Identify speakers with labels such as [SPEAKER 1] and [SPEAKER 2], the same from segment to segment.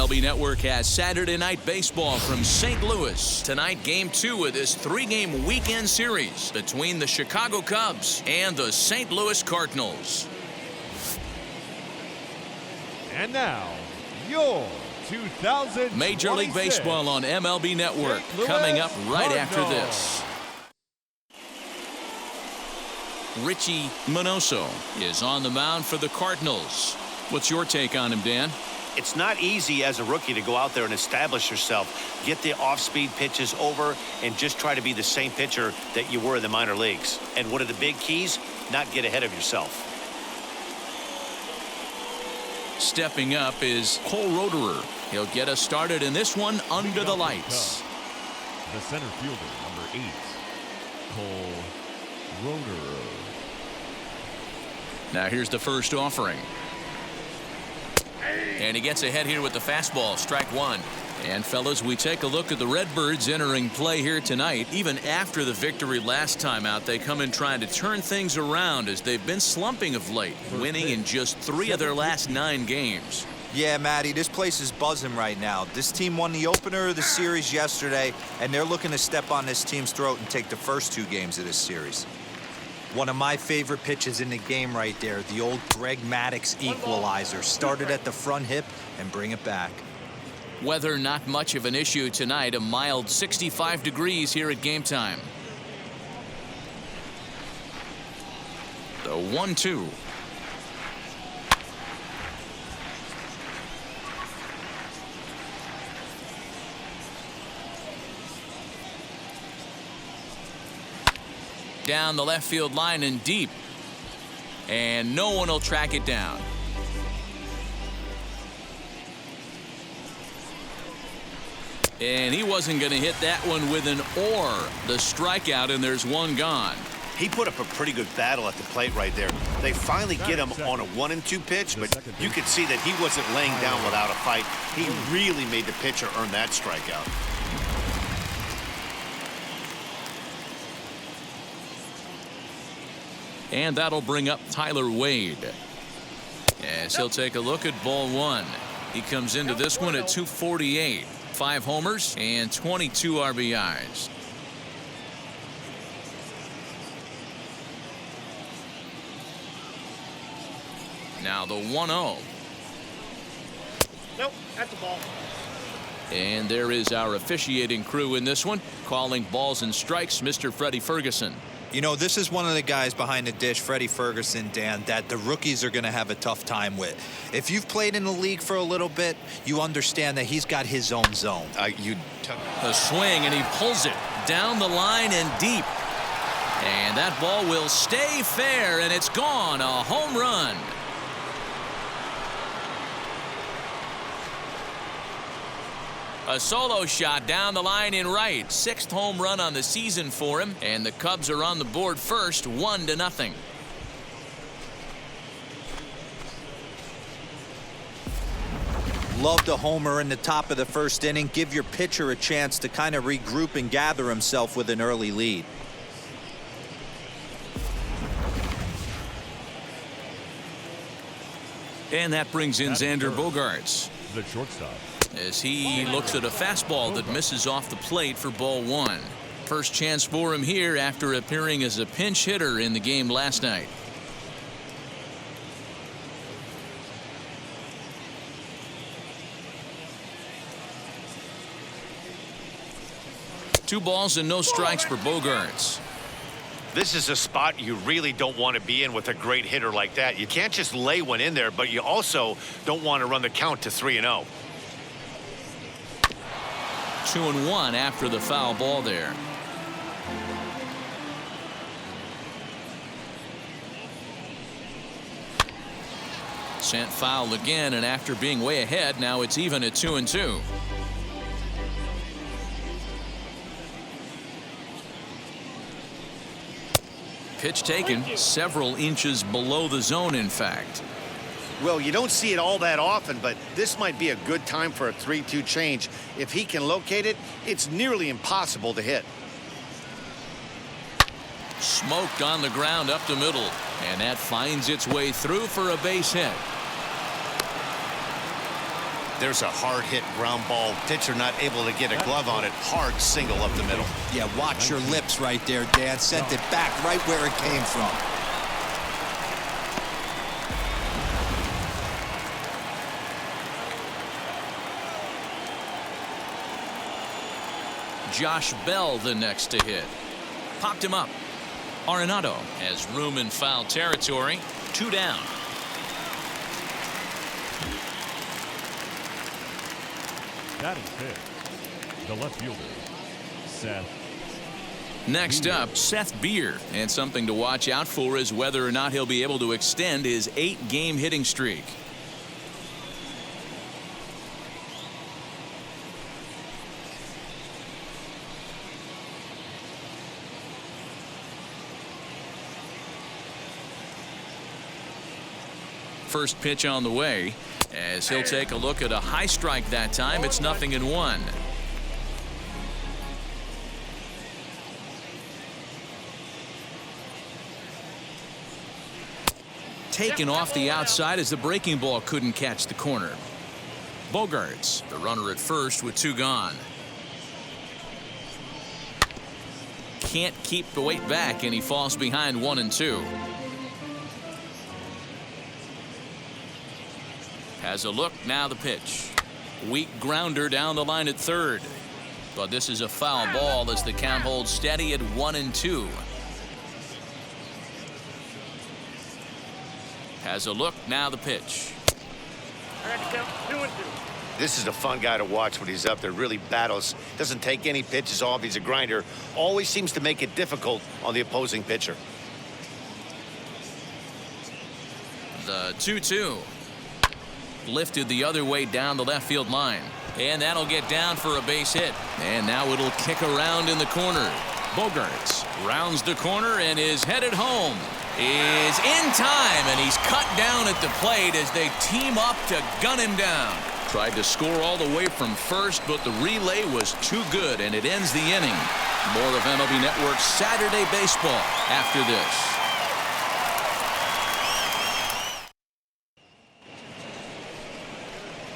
[SPEAKER 1] MLB Network has Saturday Night Baseball from St. Louis. Tonight, Game 2 of this 3-game weekend series between the Chicago Cubs and the St. Louis Cardinals.
[SPEAKER 2] And now, your 2026
[SPEAKER 1] Major League Baseball on MLB Network coming up right after this. Richie Minoso is on the mound for the Cardinals. What's your take on him, Dan?
[SPEAKER 3] It's not easy as a rookie to go out there and establish yourself, get the off-speed pitches over, and just try to be the same pitcher that you were in the minor leagues. And one of the big keys, not get ahead of yourself.
[SPEAKER 1] Stepping up is Cole Roederer. He'll get us started in this one under the lights.
[SPEAKER 2] The center fielder, number 8, Cole Roederer.
[SPEAKER 1] Now here's the first offering. And he gets ahead here with the fastball, strike one. And fellas, we take a look at the Redbirds entering play here tonight. Even after the victory last time out, they come in trying to turn things around as they've been slumping of late, winning in just 3 of their last 9 games.
[SPEAKER 4] Yeah, Matty, this place is buzzing right now. This team won the opener of the series yesterday, and they're looking to step on this team's throat and take the first 2 games of this series. One of my favorite pitches in the game right there, the old Greg Maddux equalizer. Started at the front hip and bring it back.
[SPEAKER 1] Weather not much of an issue tonight. A mild 65 degrees here at game time. The 1-2. Down the left field line and deep. And no one will track it down. And he wasn't going to hit that one with an or. The strikeout, and there's one gone.
[SPEAKER 3] He put up a pretty good battle at the plate right there. They finally get him on a 1-2 pitch, but you could see that he wasn't laying down without a fight. He really made the pitcher earn that strikeout.
[SPEAKER 1] And that'll bring up Tyler Wade. As he'll take a look at ball 1. He comes into this one at 248. 5 homers and 22 RBIs. Now the 1-0.
[SPEAKER 5] Nope, that's a ball.
[SPEAKER 1] And there is our officiating crew in this one, calling balls and strikes, Mr. Freddie Ferguson.
[SPEAKER 4] You know, this is one of the guys behind the dish, Freddie Ferguson, Dan, that the rookies are going to have a tough time with. If you've played in the league for a little bit, you understand that he's got his own zone.
[SPEAKER 1] A swing, and he pulls it down the line and deep. And that ball will stay fair, and it's gone. A home run. A solo shot down the line in right. 6th home run on the season for him. And the Cubs are on the board first, 1-0.
[SPEAKER 4] Love the homer in the top of the first inning. Give your pitcher a chance to kind of regroup and gather himself with an early lead.
[SPEAKER 1] And that brings in Xander Bogaerts.
[SPEAKER 2] The shortstop.
[SPEAKER 1] As he looks at a fastball that misses off the plate for ball 1. First chance for him here after appearing as a pinch hitter in the game last night. Two balls and no strikes for Bogaerts.
[SPEAKER 3] This is a spot you really don't want to be in with a great hitter like that. You can't just lay one in there, but you also don't want to run the count to 3-0.
[SPEAKER 1] 2-1 after the foul ball there. Sent foul again, and after being way ahead, now it's even at 2-2. Pitch taken several inches below the zone, in fact.
[SPEAKER 3] Well, you don't see it all that often, but this might be a good time for a 3-2 change. If he can locate it, it's nearly impossible to hit.
[SPEAKER 1] Smoked on the ground up the middle, and that finds its way through for a base hit.
[SPEAKER 3] There's a hard hit ground ball. Pitcher not able to get a glove on it. Hard single up the middle.
[SPEAKER 5] Yeah, watch your lips right there, Dan. Sent it back right where it came from.
[SPEAKER 1] Josh Bell the next to hit. Popped him up. Arenado has room in foul territory. 2 down.
[SPEAKER 2] Batting fifth, the left fielder, Seth.
[SPEAKER 1] Next up, Seth Beer. And something to watch out for is whether or not he'll be able to extend his 8-game hitting streak. First pitch on the way as he'll take a look at a high strike that time. It's 0-1. Taken off the outside as the breaking ball couldn't catch the corner. Bogarts, the runner at first with 2 gone. Can't keep the weight back and he falls behind 1-2. Has a look, now the pitch. Weak grounder down the line at third. But this is a foul ball as the count holds steady at 1-2. Has a look, now the pitch.
[SPEAKER 3] This is a fun guy to watch when he's up there. Really battles. Doesn't take any pitches off. He's a grinder. Always seems to make it difficult on the opposing pitcher.
[SPEAKER 1] The 2-2. Lifted the other way down the left field line. And that'll get down for a base hit. And now it'll kick around in the corner. Bogarts rounds the corner and is headed home. Is in time, and he's cut down at the plate as they team up to gun him down. Tried to score all the way from first, but the relay was too good, and it ends the inning. More of MLB Network's Saturday Baseball after this.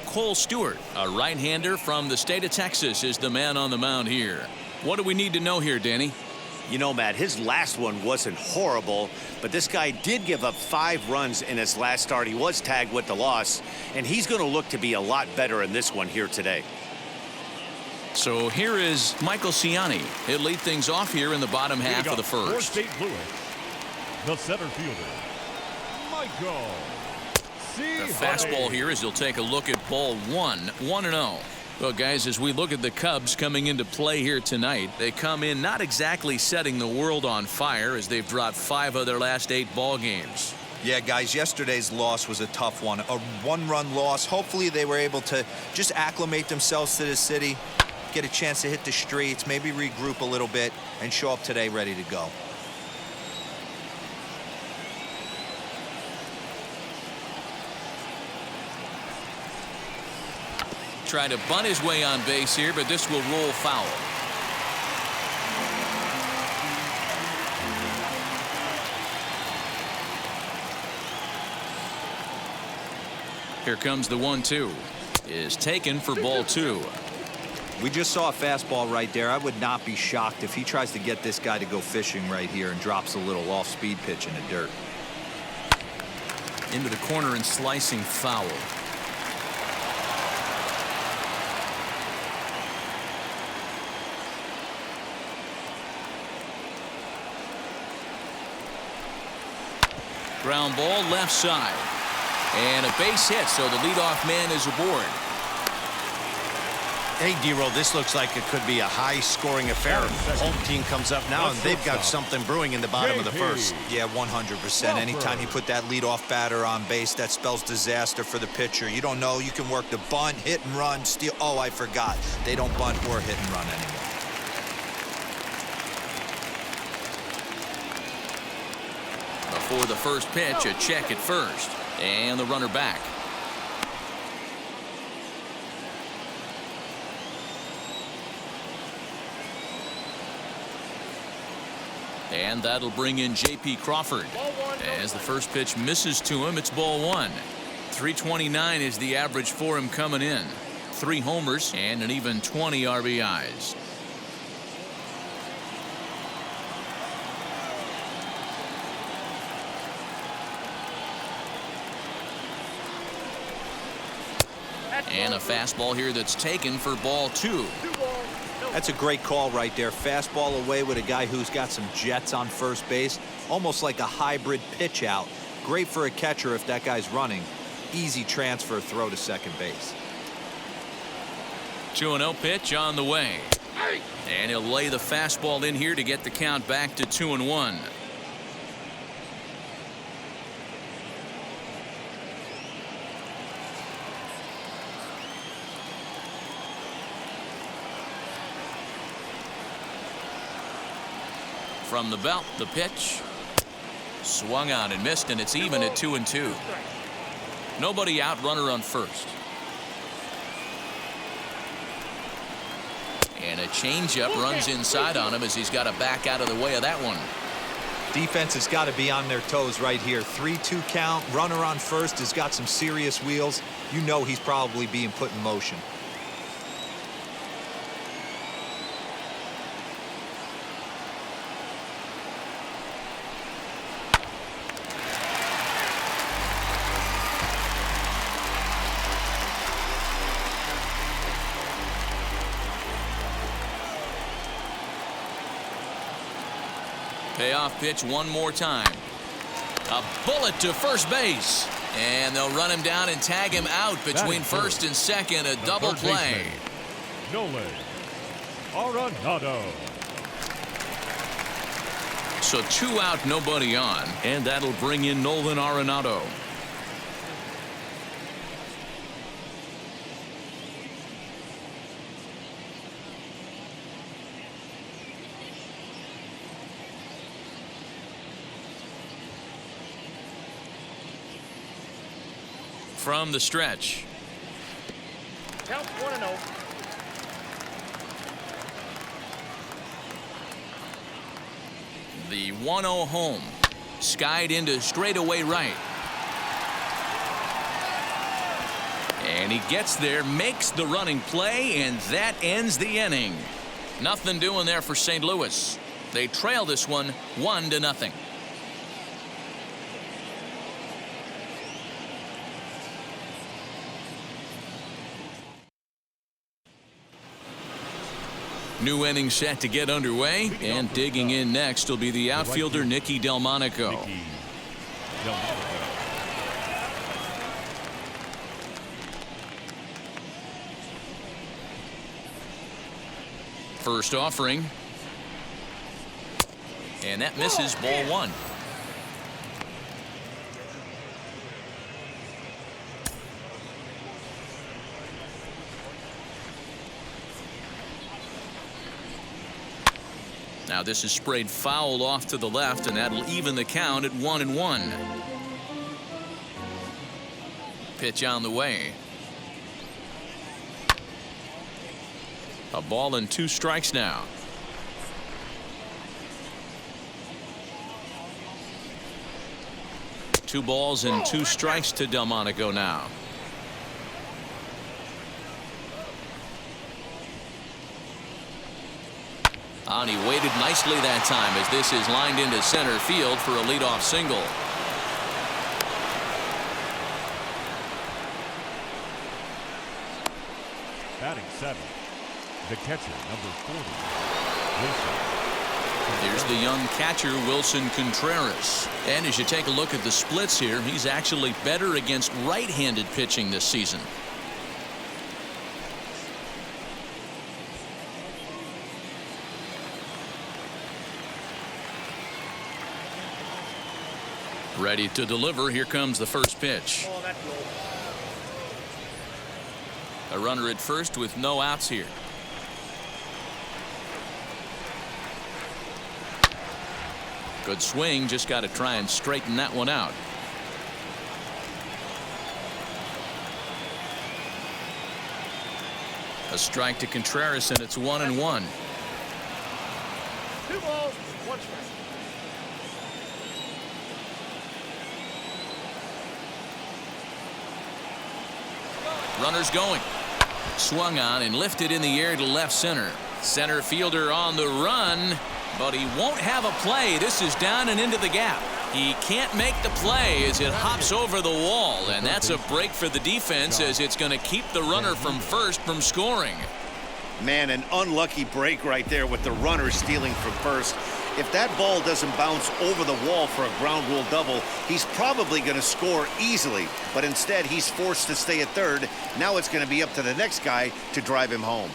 [SPEAKER 1] Cole Stewart, a right-hander from the state of Texas, is the man on the mound here. What do we need to know here, Danny?
[SPEAKER 3] You know, Matt, his last one wasn't horrible, but this guy did give up 5 runs in his last start. He was tagged with the loss, and he's going to look to be a lot better in this one here today.
[SPEAKER 1] So here is Michael Ciani. He'll lead things off here in the bottom half of the first.
[SPEAKER 2] For St. Louis, the center fielder, Michael.
[SPEAKER 1] The fastball here as he'll take a look at ball 1, 1-0. Well, guys, as we look at the Cubs coming into play here tonight, they come in not exactly setting the world on fire as they've dropped 5 of their last 8 ball games.
[SPEAKER 4] Yeah, guys, yesterday's loss was a tough one. A 1-run loss. Hopefully they were able to just acclimate themselves to the city, get a chance to hit the streets, maybe regroup a little bit, and show up today ready to go.
[SPEAKER 1] Try to bunt his way on base here, but this will roll foul. Here comes the 1-2. Is taken for ball 2.
[SPEAKER 4] We just saw a fastball right there. I would not be shocked if he tries to get this guy to go fishing right here and drops a little off-speed pitch in the dirt.
[SPEAKER 1] Into the corner and slicing foul. Ground ball left side. And a base hit, so the leadoff man is aboard.
[SPEAKER 3] Hey, D-Roll, this looks like it could be a high-scoring affair. Home team comes up now, and they've got something brewing in the bottom of the first.
[SPEAKER 4] Yeah, 100%. Anytime you put that leadoff batter on base, that spells disaster for the pitcher. You don't know. You can work the bunt, hit and run, steal. Oh, I forgot. They don't bunt or hit and run anymore.
[SPEAKER 1] Before the first pitch, a check at first. And the runner back. And that'll bring in J.P. Crawford. As the first pitch misses to him, it's ball 1. .329 is the average for him coming in. 3 homers and an even 20 RBIs. And a fastball here that's taken for ball 2.
[SPEAKER 4] That's a great call right there. Fastball away with a guy who's got some jets on first base. Almost like a hybrid pitch out. Great for a catcher if that guy's running. Easy transfer throw to second base.
[SPEAKER 1] 2-0 pitch on the way. And he'll lay the fastball in here to get the count back to 2-1. From the belt, the pitch. Swung on and missed, and it's even at 2-2. Nobody out, runner on first. And a changeup runs inside on him as he's got to back out of the way of that one.
[SPEAKER 4] Defense has got to be on their toes right here. 3-2 count. Runner on first has got some serious wheels. You know he's probably being put in motion.
[SPEAKER 1] Payoff pitch one more time. A bullet to first base. And they'll run him down and tag him out between first and second. A double play.
[SPEAKER 2] Nolan Arenado.
[SPEAKER 1] So 2 out, nobody on. And that'll bring in Nolan Arenado. From the stretch.
[SPEAKER 6] Count 1-0.
[SPEAKER 1] The 1-0 home. Skied into straightaway right. And he gets there, makes the running play, and that ends the inning. Nothing doing there for St. Louis. They trail this one 1-0. New inning set to get underway, and digging in next will be the outfielder Nicky Delmonico. First offering, and that misses, ball 1. Now this is sprayed foul off to the left, and that'll even the count at 1-1. Pitch on the way. A ball and 2 strikes now. Two balls and 2 strikes to Delmonico now. And he waited nicely that time as this is lined into center field for a leadoff single.
[SPEAKER 2] Batting 7, the catcher, number 40, Wilson.
[SPEAKER 1] Here's the young catcher, Wilson Contreras. And as you take a look at the splits here, he's actually better against right-handed pitching this season. Ready to deliver. Here comes the first pitch.
[SPEAKER 6] Oh, that's low.
[SPEAKER 1] A runner at first with no outs here. Good swing. Just got to try and straighten that one out. A strike to Contreras, and it's 1-1.
[SPEAKER 6] 2 balls, 1 strike.
[SPEAKER 1] Runners going. Swung on and lifted in the air to left center. Center fielder on the run, but he won't have a play. This is down and into the gap. He can't make the play as it hops over the wall, and that's a break for the defense as it's going to keep the runner from first from scoring.
[SPEAKER 3] Man, an unlucky break right there with the runner stealing from first. If that ball doesn't bounce over the wall for a ground rule double, he's probably going to score easily. But instead, he's forced to stay at third. Now it's going to be up to the next guy to drive him home.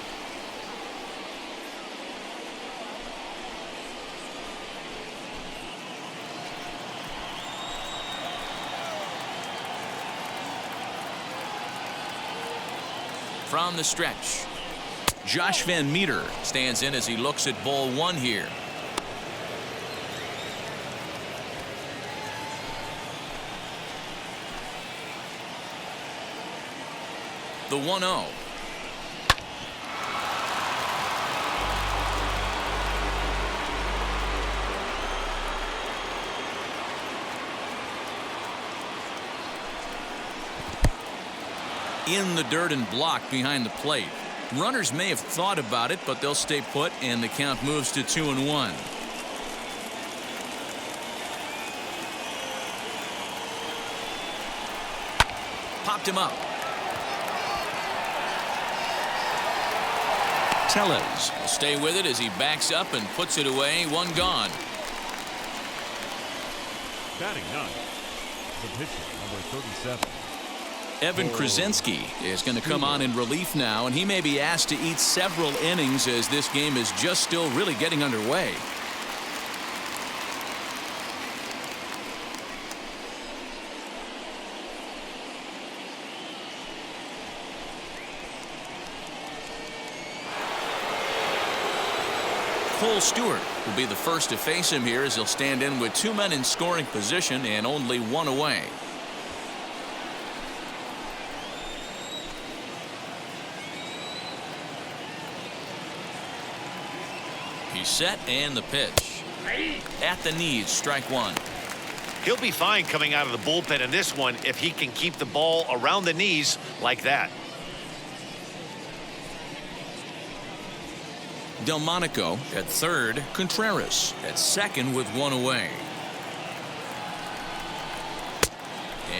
[SPEAKER 1] From the stretch, Josh Van Meter stands in as he looks at ball one here. The 1-0. In the dirt and blocked behind the plate. Runners may have thought about it, but they'll stay put, and the count moves to 2-1. Popped him up. Tellez will stay with it as he backs up and puts it away. One gone.
[SPEAKER 2] Batting ninth, the pitcher, number 37.
[SPEAKER 1] Evan Krasinski is going to come on in relief now, and he may be asked to eat several innings as this game is just still really getting underway. Cole Stewart will be the first to face him here as he'll stand in with two men in scoring position and only one away. He's set and the pitch. At the knees, strike one.
[SPEAKER 3] He'll be fine coming out of the bullpen in this one if he can keep the ball around the knees like that.
[SPEAKER 1] Delmonico at third, Contreras at second with one away.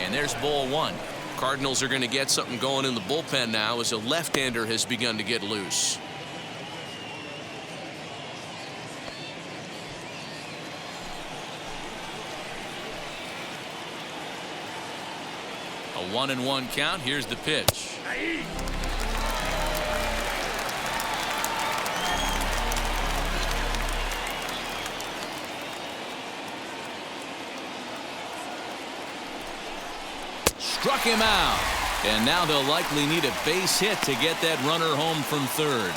[SPEAKER 1] And there's ball one. Cardinals are going to get something going in the bullpen now as a left-hander has begun to get loose. A 1-1 count. Here's the pitch. Struck him out. And now they'll likely need a base hit to get that runner home from third.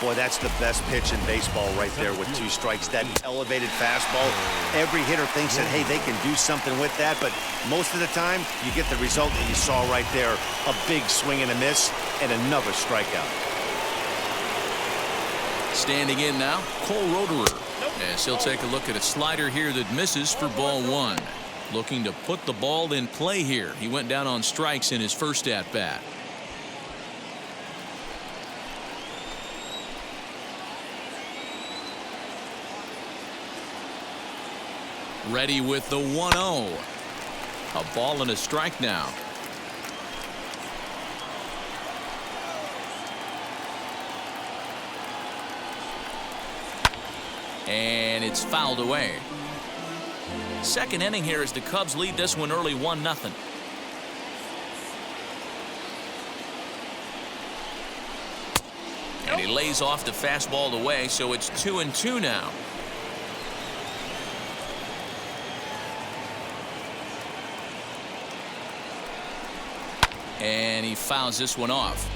[SPEAKER 3] Boy, that's the best pitch in baseball right there with two strikes. That elevated fastball. Every hitter thinks that, hey, they can do something with that. But most of the time, you get the result that you saw right there. A big swing and a miss and another strikeout.
[SPEAKER 1] Standing in now, Cole Roederer. As he'll take a look at a slider here that misses for ball one. Looking to put the ball in play here. He went down on strikes in his first at bat. Ready with the 1-0. A ball and a strike now. And it's fouled away. Second inning here as the Cubs lead this one early 1-0. And he lays off the fastball away, so it's 2-2 now. And he fouls this one off.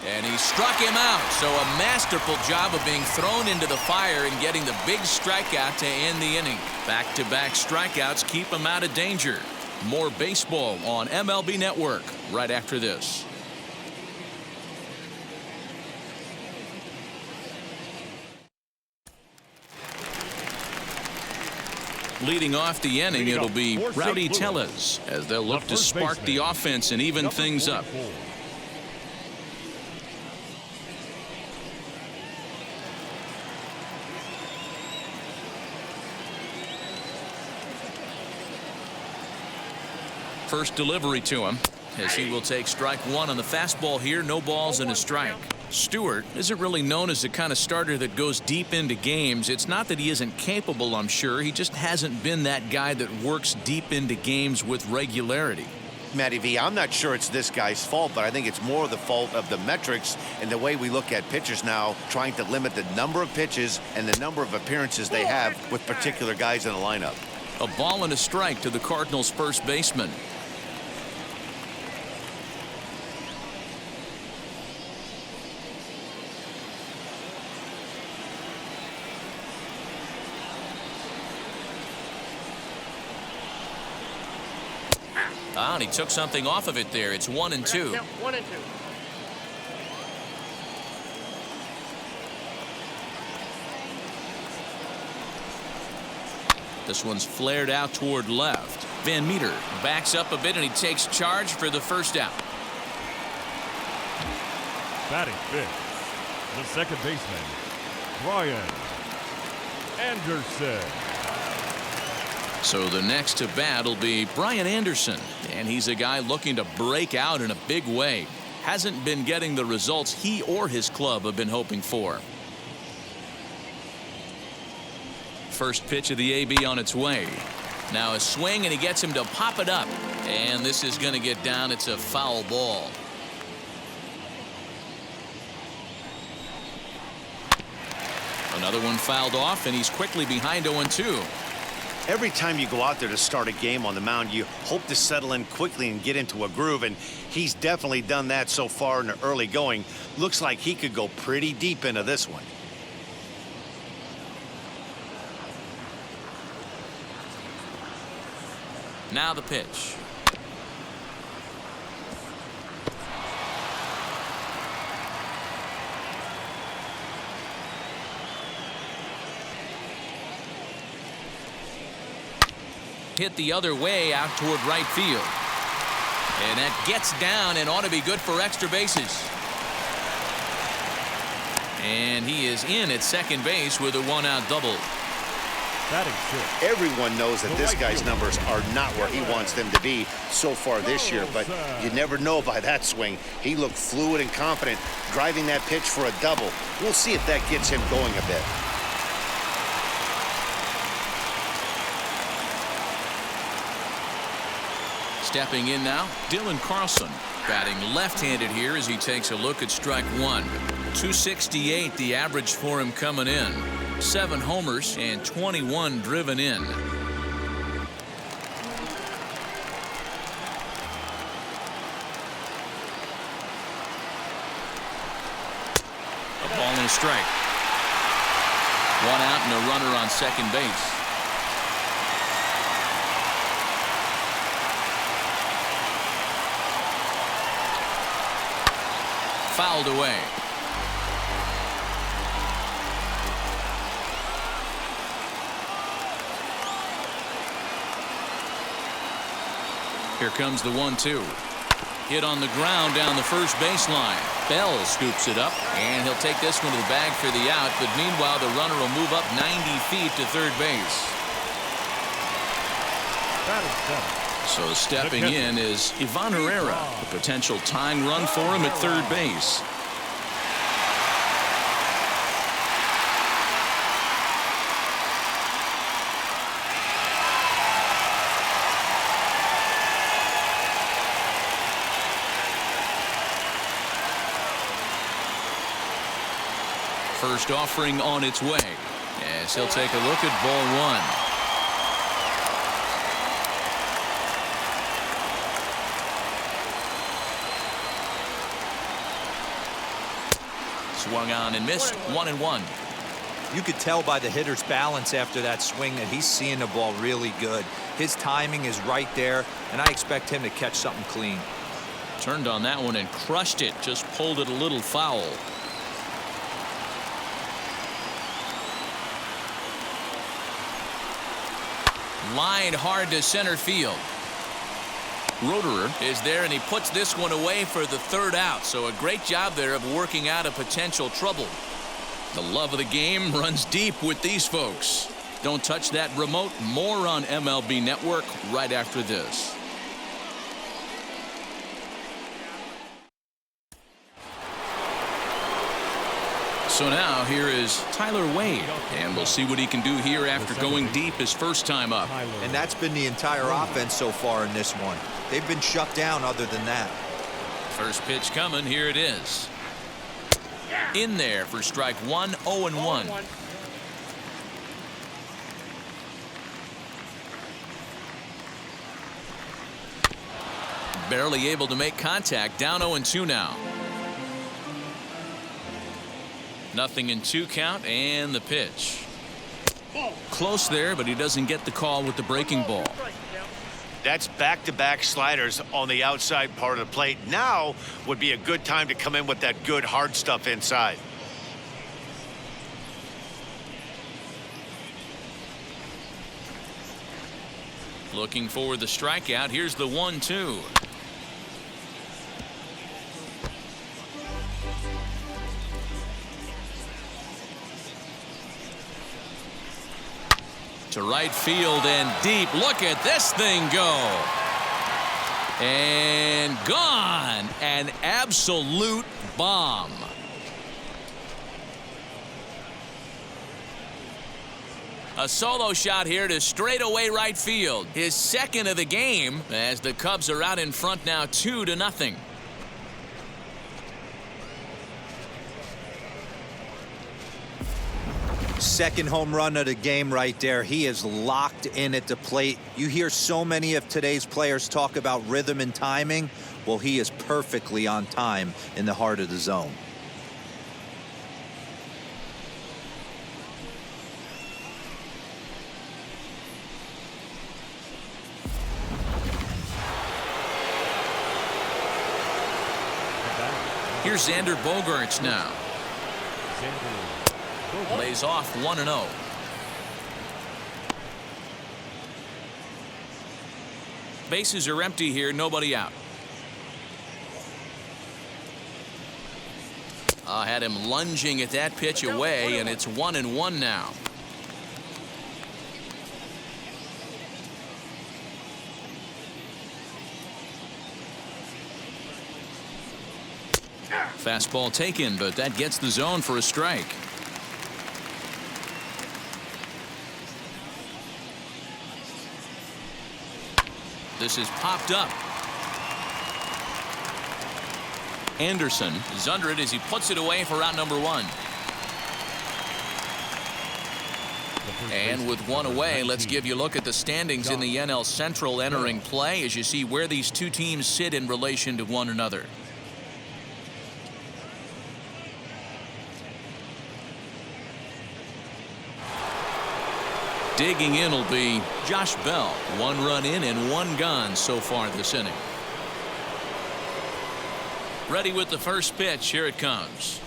[SPEAKER 1] And he struck him out. So a masterful job of being thrown into the fire and getting the big strikeout to end the inning. Back-to-back strikeouts keep him out of danger. More baseball on MLB Network right after this. Leading off the inning, it'll be Rowdy Tellez as they'll look to spark the offense and even things up. First delivery to him as he will take strike one on the fastball here. No balls and a strike. Stewart isn't really known as the kind of starter that goes deep into games. It's not that he isn't capable, I'm sure. He just hasn't been that guy that works deep into games with regularity.
[SPEAKER 3] Matty V, I'm not sure it's this guy's fault, but I think it's more the fault of the metrics and the way we look at pitchers now, trying to limit the number of pitches and the number of appearances they have with particular guys in the lineup.
[SPEAKER 1] A ball and a strike to the Cardinals' first baseman. And he took something off of it there. It's 1-2.
[SPEAKER 6] 1-2.
[SPEAKER 1] This one's flared out toward left. Van Meter backs up a bit and he takes charge for the first out.
[SPEAKER 2] Batting fifth, the second baseman, Brian Anderson.
[SPEAKER 1] So the next to bat will be Brian Anderson, and he's a guy looking to break out in a big way. Hasn't been getting the results he or his club have been hoping for. First pitch of the AB on its way. Now a swing and he gets him to pop it up, and this is going to get down. It's a foul ball. Another one fouled off, and he's quickly behind 0-2.
[SPEAKER 3] Every time you go out there to start a game on the mound, you hope to settle in quickly and get into a groove, and he's definitely done that so far in the early going. Looks like he could go pretty deep into this one.
[SPEAKER 1] Now the pitch. Hit the other way out toward right field. And that gets down and ought to be good for extra bases. And he is in at second base with a one-out double.
[SPEAKER 3] Everyone knows that this guy's numbers are not where he wants them to be so far this year, but you never know by that swing. He looked fluid and confident, driving that pitch for a double. We'll see if that gets him going a bit.
[SPEAKER 1] Stepping in now, Dylan Carlson, batting left-handed here as he takes a look at strike one. 268 the average for him coming in. 7 homers and 21 driven in. A ball and a strike. One out and a runner on second base. Fouled away. Here comes the 1-2. Hit on the ground down the first baseline. Bell scoops it up, and he'll take this one to the bag for the out, but meanwhile the runner will move up 90 feet to third base. So stepping in is Ivan Herrera, a potential tying run for him at third base. First offering on its way as he'll take a look at ball one. Swung on and missed. 1-1.
[SPEAKER 4] You could tell by the hitter's balance after that swing that he's seeing the ball really good. His timing is right there, and I expect him to catch something clean.
[SPEAKER 1] Turned on that one and crushed it. Just pulled it a little foul. Lined hard to center field. Roederer is there, and he puts this one away for the third out. So a great job there of working out a potential trouble. The love of the game runs deep with these folks. Don't touch that remote. More on MLB Network right after this. So now here is Tyler Wade, and we'll see what he can do here after going deep his first time up.
[SPEAKER 4] And that's been the entire offense so far in this one. They've been shut down other than that.
[SPEAKER 1] First pitch coming. Here it is. In there for strike one, 0-1. Barely able to make contact. Down 0-2 now. Nothing in 2 count, and the pitch. Close there, but he doesn't get the call with the breaking ball.
[SPEAKER 3] That's back-to-back sliders on the outside part of the plate. Now would be a good time to come in with that good hard stuff inside.
[SPEAKER 1] Looking for the strikeout. Here's the 1-2. To right field and deep. Look at this thing go. And gone. An absolute bomb. A solo shot here to straightaway right field. His second of the game as the Cubs are out in front now 2-0.
[SPEAKER 4] Second home run of the game right there. He is locked in at the plate. You hear so many of today's players talk about rhythm and timing. Well, he is perfectly on time in the heart of the zone.
[SPEAKER 1] Here's Xander Bogaerts now. Lays off 1-0. Bases are empty here, nobody out. Had him lunging at that pitch away, and it's 1-1 now. Fastball taken, but that gets the zone for a strike. This is popped up. Anderson is under it as he puts it away for out number 1. And with one away, let's give you a look at the standings in the NL Central entering play as you see where these two teams sit in relation to one another. Digging in will be Josh Bell. 1 run in and 1 gone so far this inning. Ready with the first pitch. Here it comes.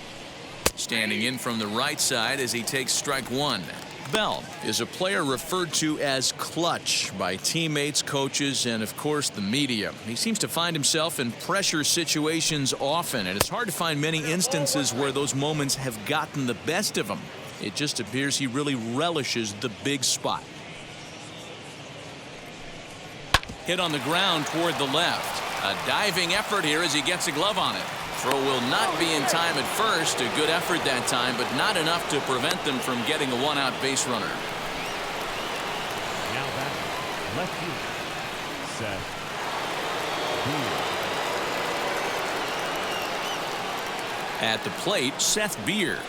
[SPEAKER 1] Standing in from the right side as he takes strike 1. Bell is a player referred to as clutch by teammates, coaches, and of course the media. He seems to find himself in pressure situations often, and it's hard to find many instances where those moments have gotten the best of him. It just appears he really relishes the big spot. Hit on the ground toward the left. A diving effort here as he gets a glove on it. Throw will not be in time at first. A good effort that time, but not enough to prevent them from getting a 1-out base runner.
[SPEAKER 2] Now back, left field, Seth Beer.
[SPEAKER 1] At the plate, Seth Beer,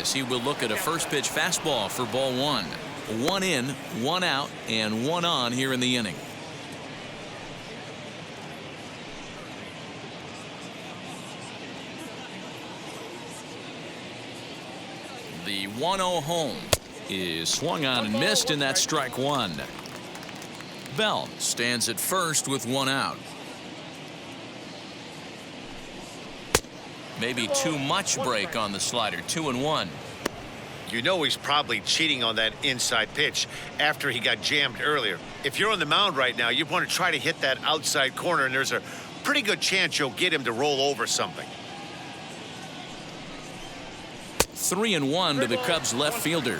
[SPEAKER 1] as he will look at a first pitch fastball for ball 1. 1 in, 1 out, and 1 on here in the inning. The 1-0 home is swung on and missed, and that's strike 1. Bell stands at first with 1 out. Maybe too much break on the slider. 2-1.
[SPEAKER 3] You know he's probably cheating on that inside pitch after he got jammed earlier. If you're on the mound right now, you want to try to hit that outside corner, and there's a pretty good chance you'll get him to roll over something.
[SPEAKER 1] 3-1 to the Cubs left fielder.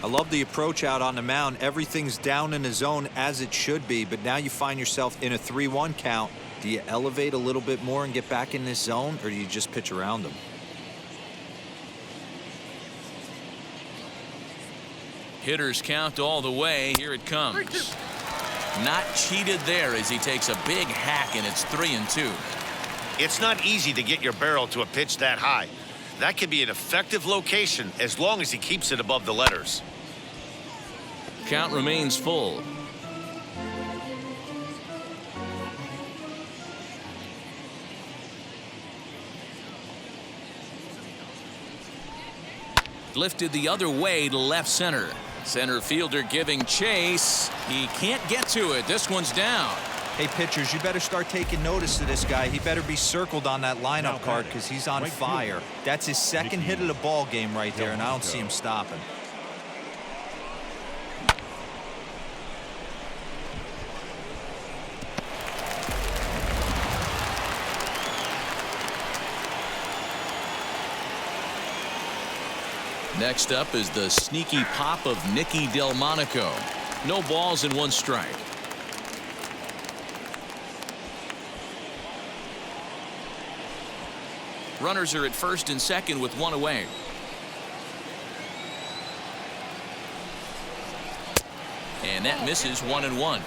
[SPEAKER 4] I love the approach out on the mound. Everything's down in the zone as it should be, but now you find yourself in a 3-1 count. Do you elevate a little bit more and get back in this zone, or do you just pitch around them?
[SPEAKER 1] Hitters count all the way. Here it comes. Not cheated there as he takes a big hack, and it's 3-2.
[SPEAKER 3] It's not easy to get your barrel to a pitch that high. That can be an effective location as long as he keeps it above the letters.
[SPEAKER 1] Count remains full. Lifted the other way to left center. Center fielder giving chase. He can't get to it. This one's down.
[SPEAKER 4] Hey, pitchers, you better start taking notice of this guy. He better be circled on that lineup card because he's on fire. That's his second hit of the ball game right there, and I don't see him stopping.
[SPEAKER 1] Next up is the sneaky pop of Nicky Delmonico. No balls and 1 strike. Runners are at first and second with 1 away. And that misses 1-1.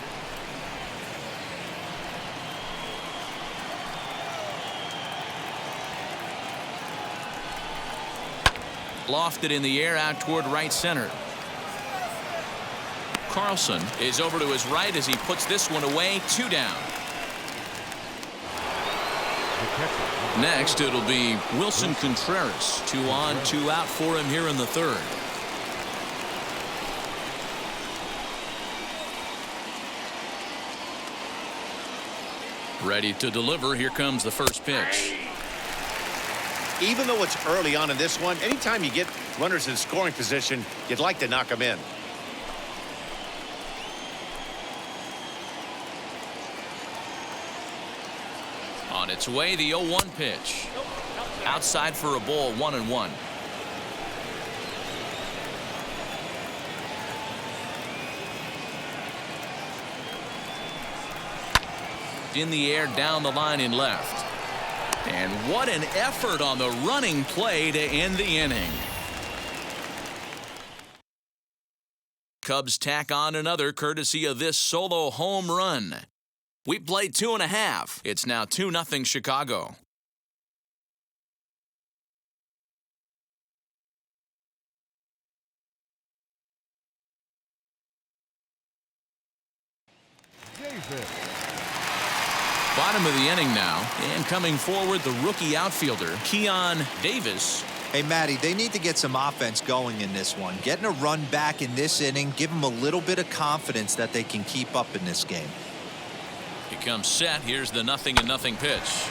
[SPEAKER 1] Lofted in the air out toward right center. Carlson is over to his right as he puts this one away. 2 down. Next, it'll be Wilson Contreras. 2 on, 2 out for him here in the 3rd. Ready to deliver. Here comes the first pitch.
[SPEAKER 3] Even though it's early on in this one, anytime you get runners in scoring position, you'd like to knock them in.
[SPEAKER 1] On its way, the 0-1 pitch. Outside for a ball, 1-1. In the air, down the line in left. And what an effort on the running play to end the inning. Cubs tack on another courtesy of this solo home run. We played 2.5. It's now 2-0 Chicago. Bottom of the inning now, and coming forward, the rookie outfielder, Keon Davis.
[SPEAKER 4] Hey, Matty, they need to get some offense going in this one. Getting a run back in this inning, give them a little bit of confidence that they can keep up in this game.
[SPEAKER 1] He comes set. Here's the 0-0 pitch.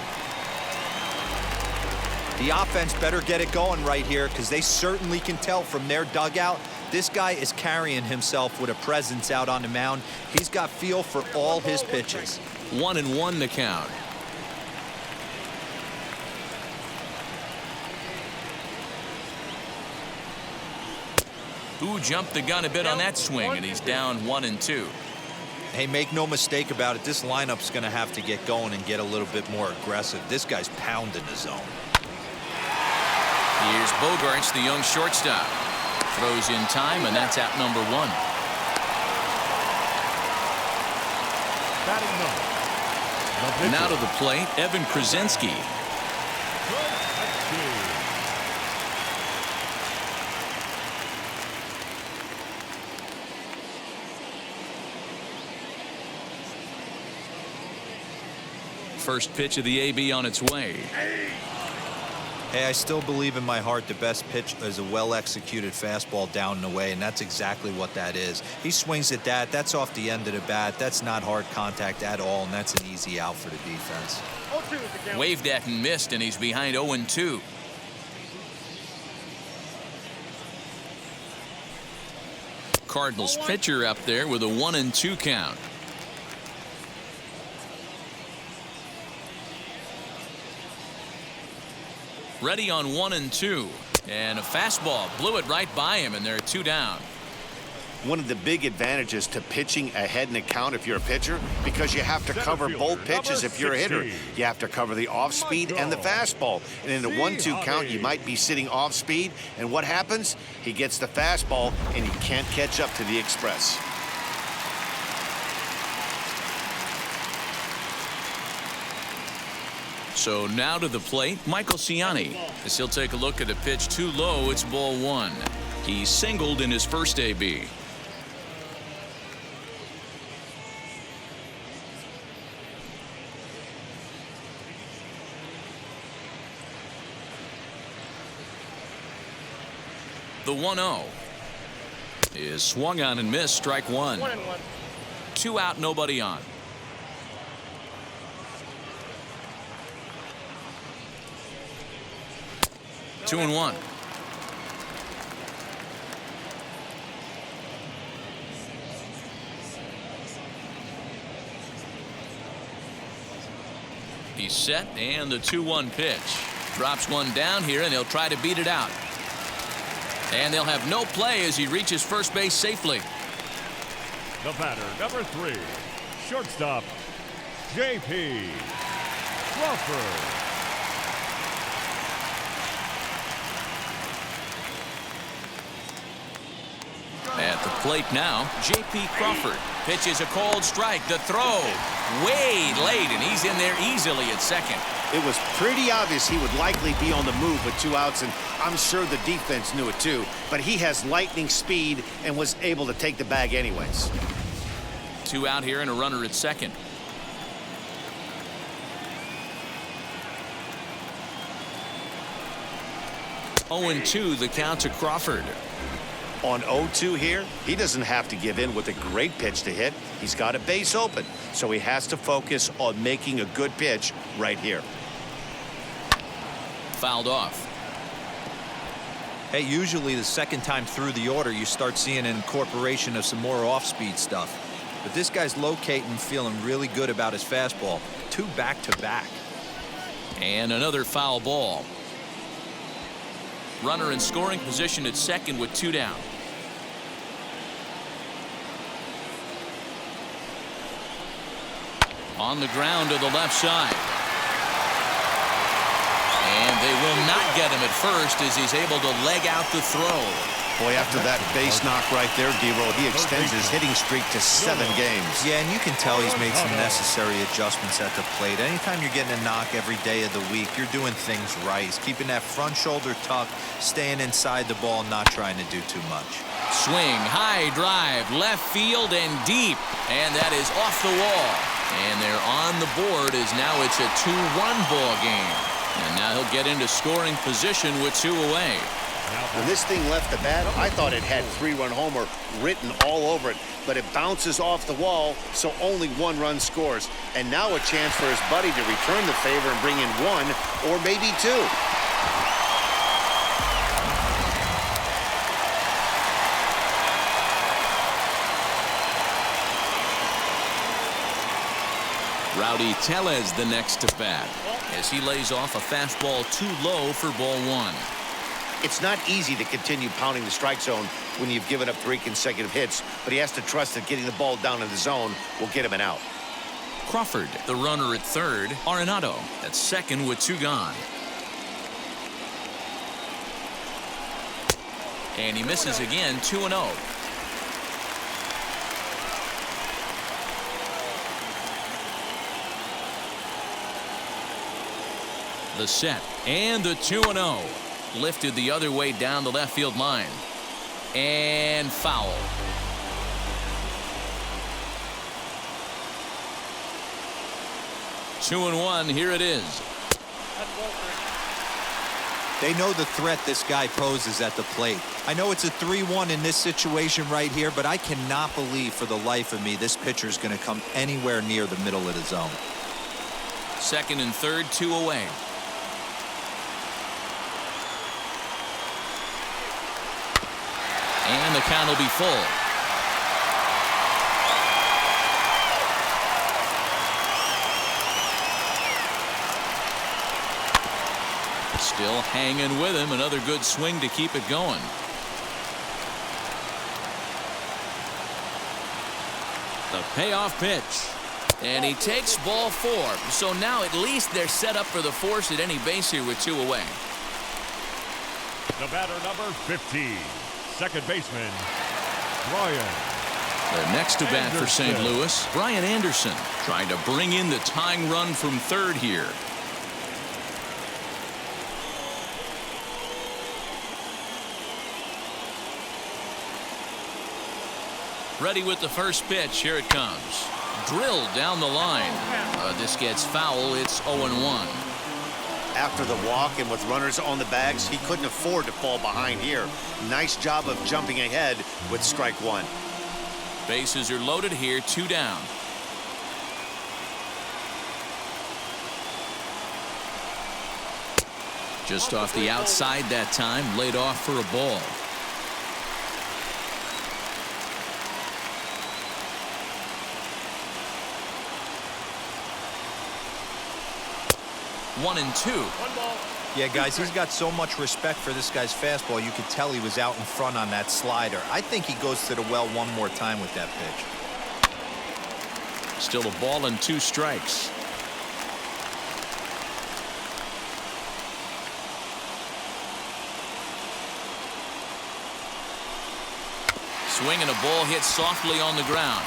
[SPEAKER 4] The offense better get it going right here because they certainly can tell from their dugout this guy is carrying himself with a presence out on the mound. He's got feel for all his pitches.
[SPEAKER 1] 1-1 the count. Who jumped the gun a bit on that swing, and he's down 1-2.
[SPEAKER 4] Hey, make no mistake about it. This lineup's going to have to get going and get a little bit more aggressive. This guy's pounding the zone.
[SPEAKER 1] Here's Bogarts, the young shortstop. Throws in time, and that's out number 1. Now to the plate, Evan Krasinski. First pitch of the AB on its way.
[SPEAKER 4] Hey, I still believe in my heart the best pitch is a well-executed fastball down and away, and that's exactly what that is. He swings at that. That's off the end of the bat. That's not hard contact at all, and that's an easy out for the defense.
[SPEAKER 1] Waved at and missed, and he's behind 0-2. Cardinals pitcher up there with a 1-2 count. Ready on 1-2, and a fastball blew it right by him, and they're 2 down.
[SPEAKER 3] One of the big advantages to pitching ahead in the count if you're a pitcher, because you have to cover both pitches if you're a hitter. You have to cover the off speed and the fastball. And in the 1-2 count, you might be sitting off speed, and what happens? He gets the fastball, and he can't catch up to the express.
[SPEAKER 1] So now to the plate, Michael Ciani, as he'll take a look at a pitch too low. It's ball 1. He singled in his first AB. The 1-0 is swung on and missed. Strike 1.
[SPEAKER 6] 1-1.
[SPEAKER 1] 2 out, nobody on. Two and 1. He's set, and the 2-1 pitch. Drops one down here, and he'll try to beat it out. And they'll have no play as he reaches first base safely.
[SPEAKER 2] The batter, number 3, shortstop, J.P. Crawford.
[SPEAKER 1] At the plate now, J.P. Crawford pitches a cold strike. The throw way late, and he's in there easily at second.
[SPEAKER 3] It was pretty obvious he would likely be on the move with 2 outs, and I'm sure the defense knew it too. But he has lightning speed and was able to take the bag anyways.
[SPEAKER 1] 2 out here and a runner at second. Oh, 0-2 the count to Crawford.
[SPEAKER 3] On 0-2 here, he doesn't have to give in with a great pitch to hit. He's got a base open, so he has to focus on making a good pitch right here.
[SPEAKER 1] Fouled off.
[SPEAKER 4] Hey, usually the second time through the order, you start seeing an incorporation of some more off-speed stuff. But this guy's locating, feeling really good about his fastball. 2 back-to-back.
[SPEAKER 1] And another foul ball. Runner in scoring position at second with 2 down. On the ground to the left side. And they will not get him at first as he's able to leg out the throw.
[SPEAKER 3] Boy, after that base knock right there, D-Roll, he extends his hitting streak to 7 games.
[SPEAKER 4] Yeah, and you can tell he's made some necessary adjustments at the plate. Anytime you're getting a knock every day of the week, you're doing things right. He's keeping that front shoulder tucked, staying inside the ball, not trying to do too much.
[SPEAKER 1] Swing, high drive, left field and deep. And that is off the wall. And they're on the board as now it's a 2-1 ball game. And now he'll get into scoring position with 2 away.
[SPEAKER 3] When this thing left the bat, I thought it had 3-run homer written all over it, but it bounces off the wall, so only 1 run scores. And now a chance for his buddy to return the favor and bring in 1 or maybe 2.
[SPEAKER 1] Rowdy Tellez the next to bat as he lays off a fastball too low for ball 1.
[SPEAKER 3] It's not easy to continue pounding the strike zone when you've given up 3 consecutive hits, but he has to trust that getting the ball down in the zone will get him an out.
[SPEAKER 1] Crawford, the runner at third. Arenado at second with 2 gone. And he misses again, 2-0. The set and the 2-0. Lifted the other way down the left field line. And foul. Two and 1. Here it is.
[SPEAKER 4] They know the threat this guy poses at the plate. I know it's a 3-1 in this situation right here, but I cannot believe for the life of me this pitcher is going to come anywhere near the middle of the zone.
[SPEAKER 1] Second and third, 2 away. And the count will be full. Still hanging with him. Another good swing to keep it going. The payoff pitch. And he takes ball 4. So now at least they're set up for the force at any base here with 2 away.
[SPEAKER 2] The batter, number 15, second baseman, Brian.
[SPEAKER 1] The next to bat for St.
[SPEAKER 2] Anderson.
[SPEAKER 1] Louis, Brian Anderson, trying to bring in the tying run from third here. Ready with the first pitch. Here it comes. Drilled down the line. This gets foul. It's 0-1.
[SPEAKER 3] After the walk and with runners on the bags, he couldn't afford to fall behind here. Nice job of jumping ahead with strike 1.
[SPEAKER 1] Bases are loaded here. 2 down. Just off the outside that time. Laid off for a ball. One and 2.
[SPEAKER 4] Yeah, guys, he's got so much respect for this guy's fastball. You could tell he was out in front on that slider. I think he goes to the well one more time with that pitch.
[SPEAKER 1] Still a ball and 2 strikes. Swing and a ball hit softly on the ground.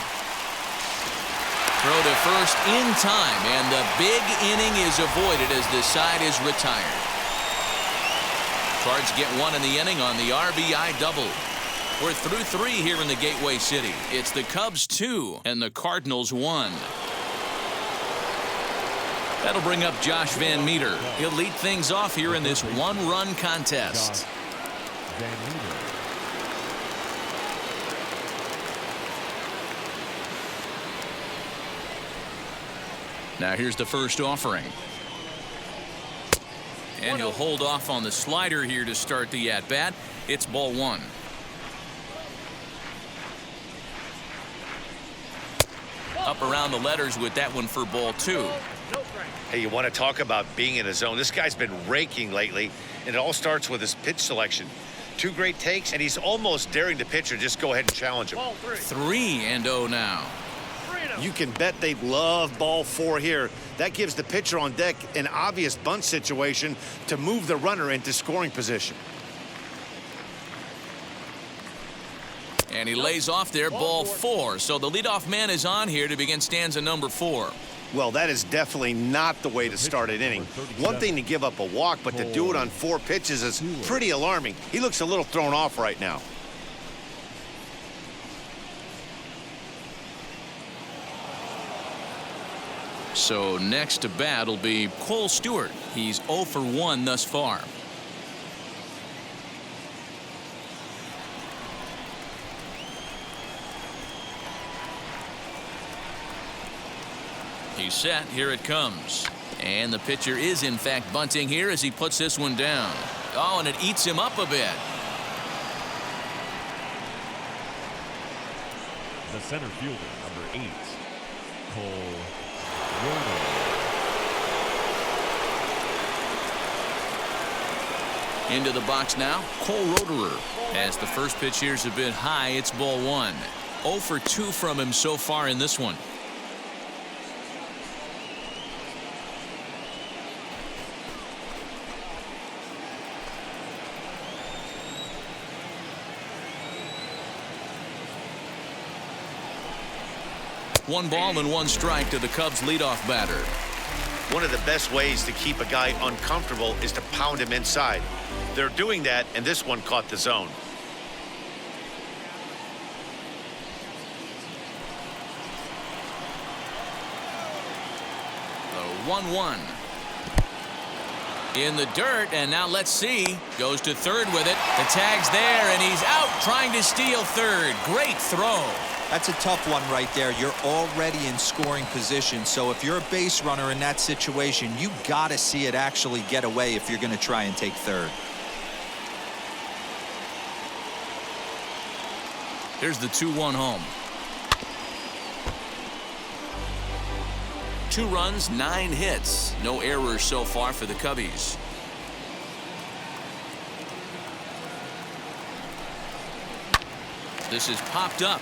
[SPEAKER 1] Throw to first in time, and the big inning is avoided as the side is retired. Cards get 1 in the inning on the RBI double. We're through 3 here in the Gateway City. It's the Cubs 2 and the Cardinals 1. That'll bring up Josh Van Meter. He'll lead things off here in this 1-run contest.
[SPEAKER 2] Van Meter.
[SPEAKER 1] Now here's the first offering. And he'll hold off on the slider here to start the at-bat. It's ball 1. Up around the letters with that one for ball 2.
[SPEAKER 3] Hey, you want to talk about being in a zone? This guy's been raking lately, and it all starts with his pitch selection. 2 great takes, and he's almost daring the pitcher just go ahead and challenge him.
[SPEAKER 1] 3-0 now.
[SPEAKER 3] You can bet they love ball 4 here. That gives the pitcher on deck an obvious bunt situation to move the runner into scoring position.
[SPEAKER 1] And he lays off there, ball 4. So the leadoff man is on here to begin stanza number 4.
[SPEAKER 3] Well, that is definitely not the way to start an inning. One thing to give up a walk, but to do it on 4 pitches is pretty alarming. He looks a little thrown off right now.
[SPEAKER 1] So next to bat will be Cole Stewart. He's 0 for 1 thus far. He's set. Here it comes. And the pitcher is in fact bunting here as he puts this one down. Oh, and it eats him up a bit.
[SPEAKER 2] The center fielder, number 8, Cole.
[SPEAKER 1] Into the box now, Cole Roederer. As the first pitch here's a bit high, it's ball 1. 0 for 2 from him so far in this one. One ball and 1 strike to the Cubs leadoff batter.
[SPEAKER 3] One of the best ways to keep a guy uncomfortable is to pound him inside. They're doing that, and this one caught the zone.
[SPEAKER 1] The 1-1. In the dirt, and now let's see. Goes to third with it. The tag's there, and he's out trying to steal third. Great throw.
[SPEAKER 4] That's a tough one right there. You're already in scoring position, so if you're a base runner in that situation, you got to see it actually get away if you're going to try and take third.
[SPEAKER 1] Here's the 2-1 home. 2 runs, 9 hits. No errors so far for the Cubbies. This is popped up.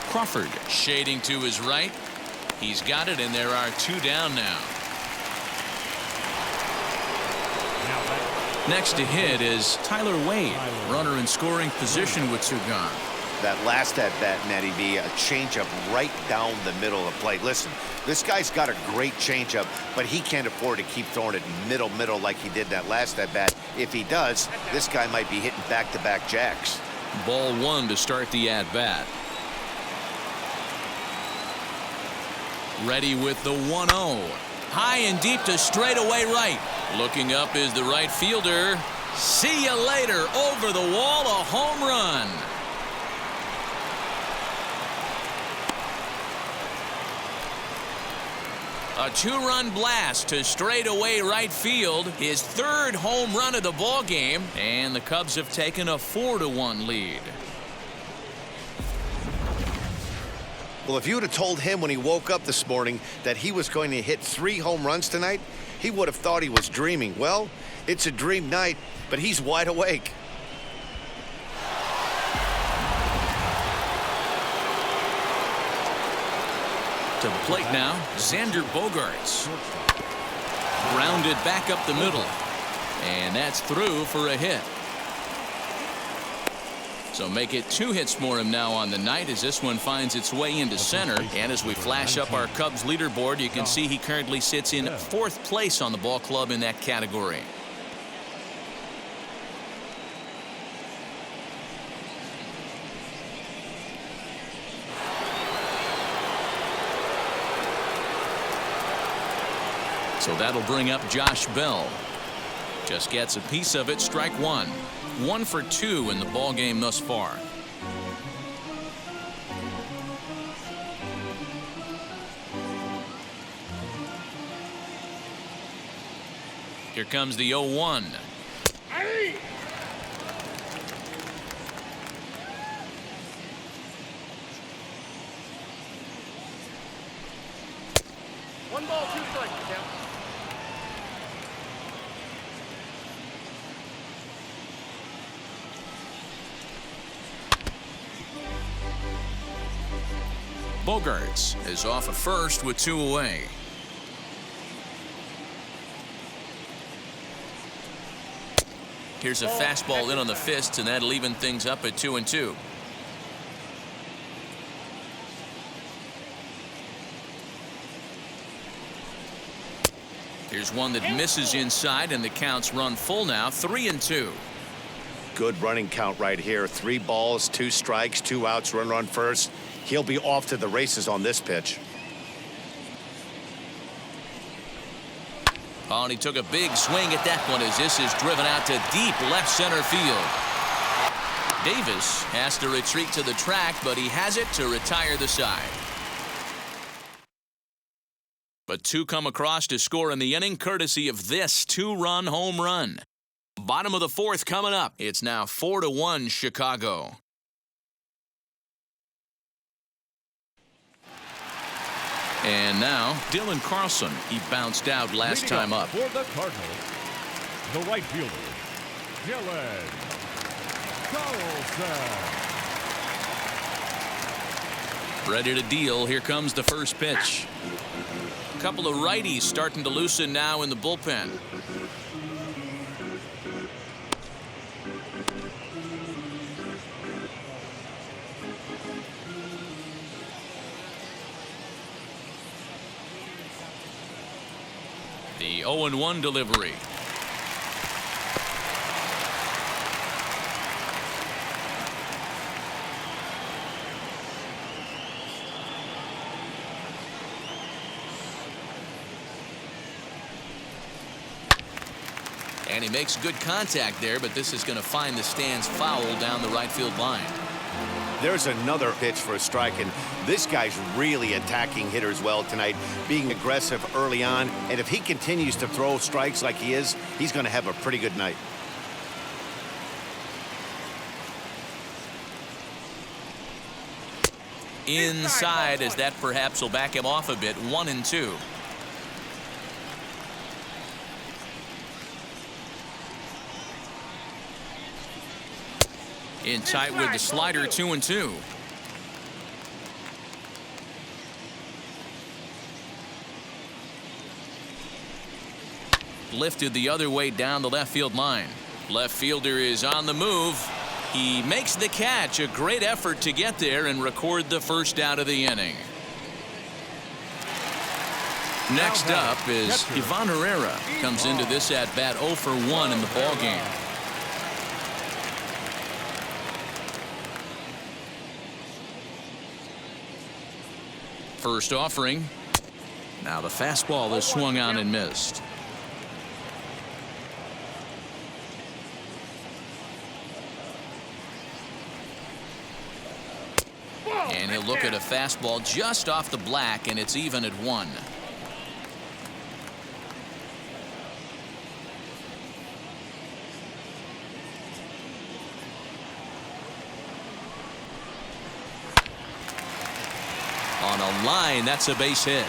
[SPEAKER 1] Crawford shading to his right. He's got it, and there are 2 down now. Next to hit is Tyler Wade, runner in scoring position with 2 gone.
[SPEAKER 3] That last at bat, Matty V, a changeup right down the middle of the plate. Listen, this guy's got a great changeup, but he can't afford to keep throwing it middle like he did that last at bat. If he does, this guy might be hitting back-to-back jacks.
[SPEAKER 1] Ball 1 to start the at bat. Ready with the 1-0. High and deep to straightaway right. Looking up is the right fielder. See you later. Over the wall, a home run. A 2-run blast to straightaway right field. His 3rd home run of the ball game, and the Cubs have taken a 4-1 lead.
[SPEAKER 3] Well, if you would have told him when he woke up this morning that he was going to hit 3 home runs tonight, he would have thought he was dreaming. Well, it's a dream night, but he's wide awake.
[SPEAKER 1] To the plate now, Xander Bogaerts. Grounded back up the middle. And that's through for a hit. So make it 2 hits for him now on the night as this one finds its way into center. And as we flash up our Cubs leaderboard, you can see he currently sits in 4th place on the ball club in that category. So that'll bring up Josh Bell. Just gets a piece of it. Strike 1. 1 for 2 in the ball game thus far. Here comes the 0-1.
[SPEAKER 6] Hey! 1 ball, 2 strikes, count.
[SPEAKER 1] Bogaerts is off at first with 2 away. Here's a fastball in on the fists, and that'll even things up at 2-2. Here's one that misses inside, and the count's run full now. 3-2.
[SPEAKER 3] Good running count right here. 3 balls, 2 strikes, 2 outs, runner on first. He'll be off to the races on this pitch.
[SPEAKER 1] Oh, and he took a big swing at that one as this is driven out to deep left center field. Davis has to retreat to the track, but he has it to retire the side. But 2 come across to score in the inning, courtesy of this 2-run home run. Bottom of the 4th coming up. It's now 4-1 Chicago. And now Dylan Carlson. He bounced out last time up.
[SPEAKER 2] For the Cardinals, the right fielder, Dylan Carlson.
[SPEAKER 1] Ready to deal. Here comes the first pitch. A couple of righties starting to loosen now in the bullpen. The 0-1 delivery. And he makes good contact there, but this is going to find the stands foul down the right field line.
[SPEAKER 3] There's another pitch for a strike, and this guy's really attacking hitters well tonight, being aggressive early on. And if he continues to throw strikes like he is, he's going to have a pretty good night.
[SPEAKER 1] Inside, as that perhaps will back him off a bit. 1-2. In tight with the slider, 2-2. Lifted the other way down the left field line. Left fielder is on the move. He makes the catch. A great effort to get there and record the first out of the inning. Next up is Ivan Herrera. Comes into this at bat 0 for 1 in the ball game. First offering. Now the fastball is swung on and missed. And he'll look at a fastball just off the black, and it's even at 1. On a line, that's a base hit.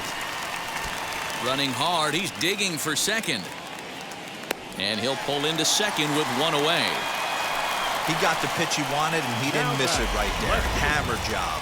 [SPEAKER 1] Running hard, he's digging for second. And he'll pull into second with 1 away.
[SPEAKER 4] He got the pitch he wanted, and he didn't miss it right there. Hammer job.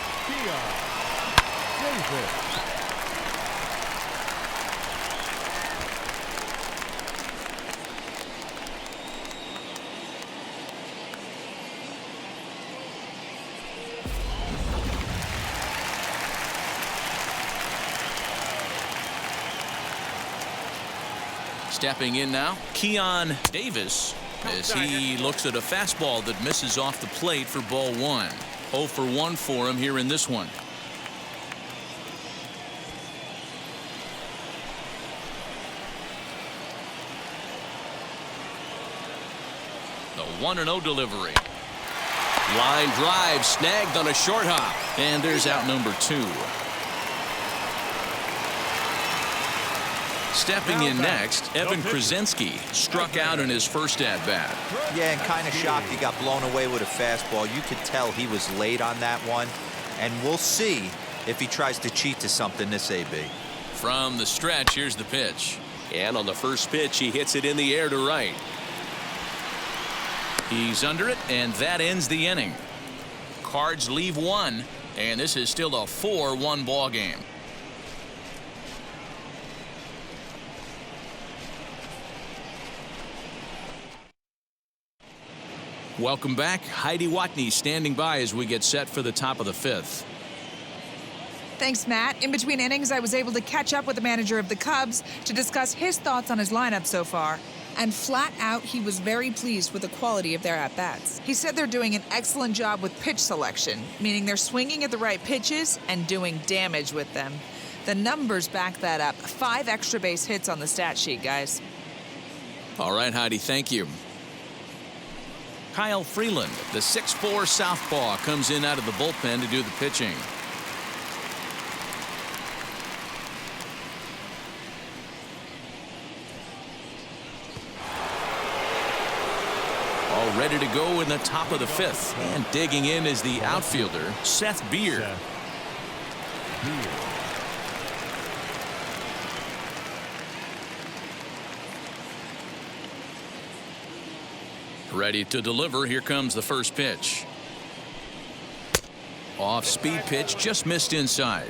[SPEAKER 1] Stepping in now, Keon Davis, as he looks at a fastball that misses off the plate for ball 1. 0 for 1 for him here in this one. The 1-0 delivery. Line drive snagged on a short hop, and there's out number 2. Stepping in next, Evan Krasinski struck out in his first at-bat.
[SPEAKER 4] Yeah, and kind of shocked he got blown away with a fastball. You could tell he was late on that one, and we'll see if he tries to cheat to something this AB.
[SPEAKER 1] From the stretch, here's the pitch. And on the first pitch, he hits it in the air to right. He's under it, and that ends the inning. Cards leave 1, and this is still a 4-1 ball game. Welcome back. Heidi Watney standing by as we get set for the top of the 5th.
[SPEAKER 7] Thanks, Matt. In between innings, I was able to catch up with the manager of the Cubs to discuss his thoughts on his lineup so far. And flat out, he was very pleased with the quality of their at-bats. He said they're doing an excellent job with pitch selection, meaning they're swinging at the right pitches and doing damage with them. The numbers back that up. 5 extra base hits on the stat sheet, guys.
[SPEAKER 1] All right, Heidi, thank you. Kyle Freeland, the 6'4" southpaw, comes in out of the bullpen to do the pitching. All ready to go in the top of the 5th. And digging in is the outfielder, Seth Beer. Ready to deliver. Here comes the first pitch. Off speed pitch, just missed inside.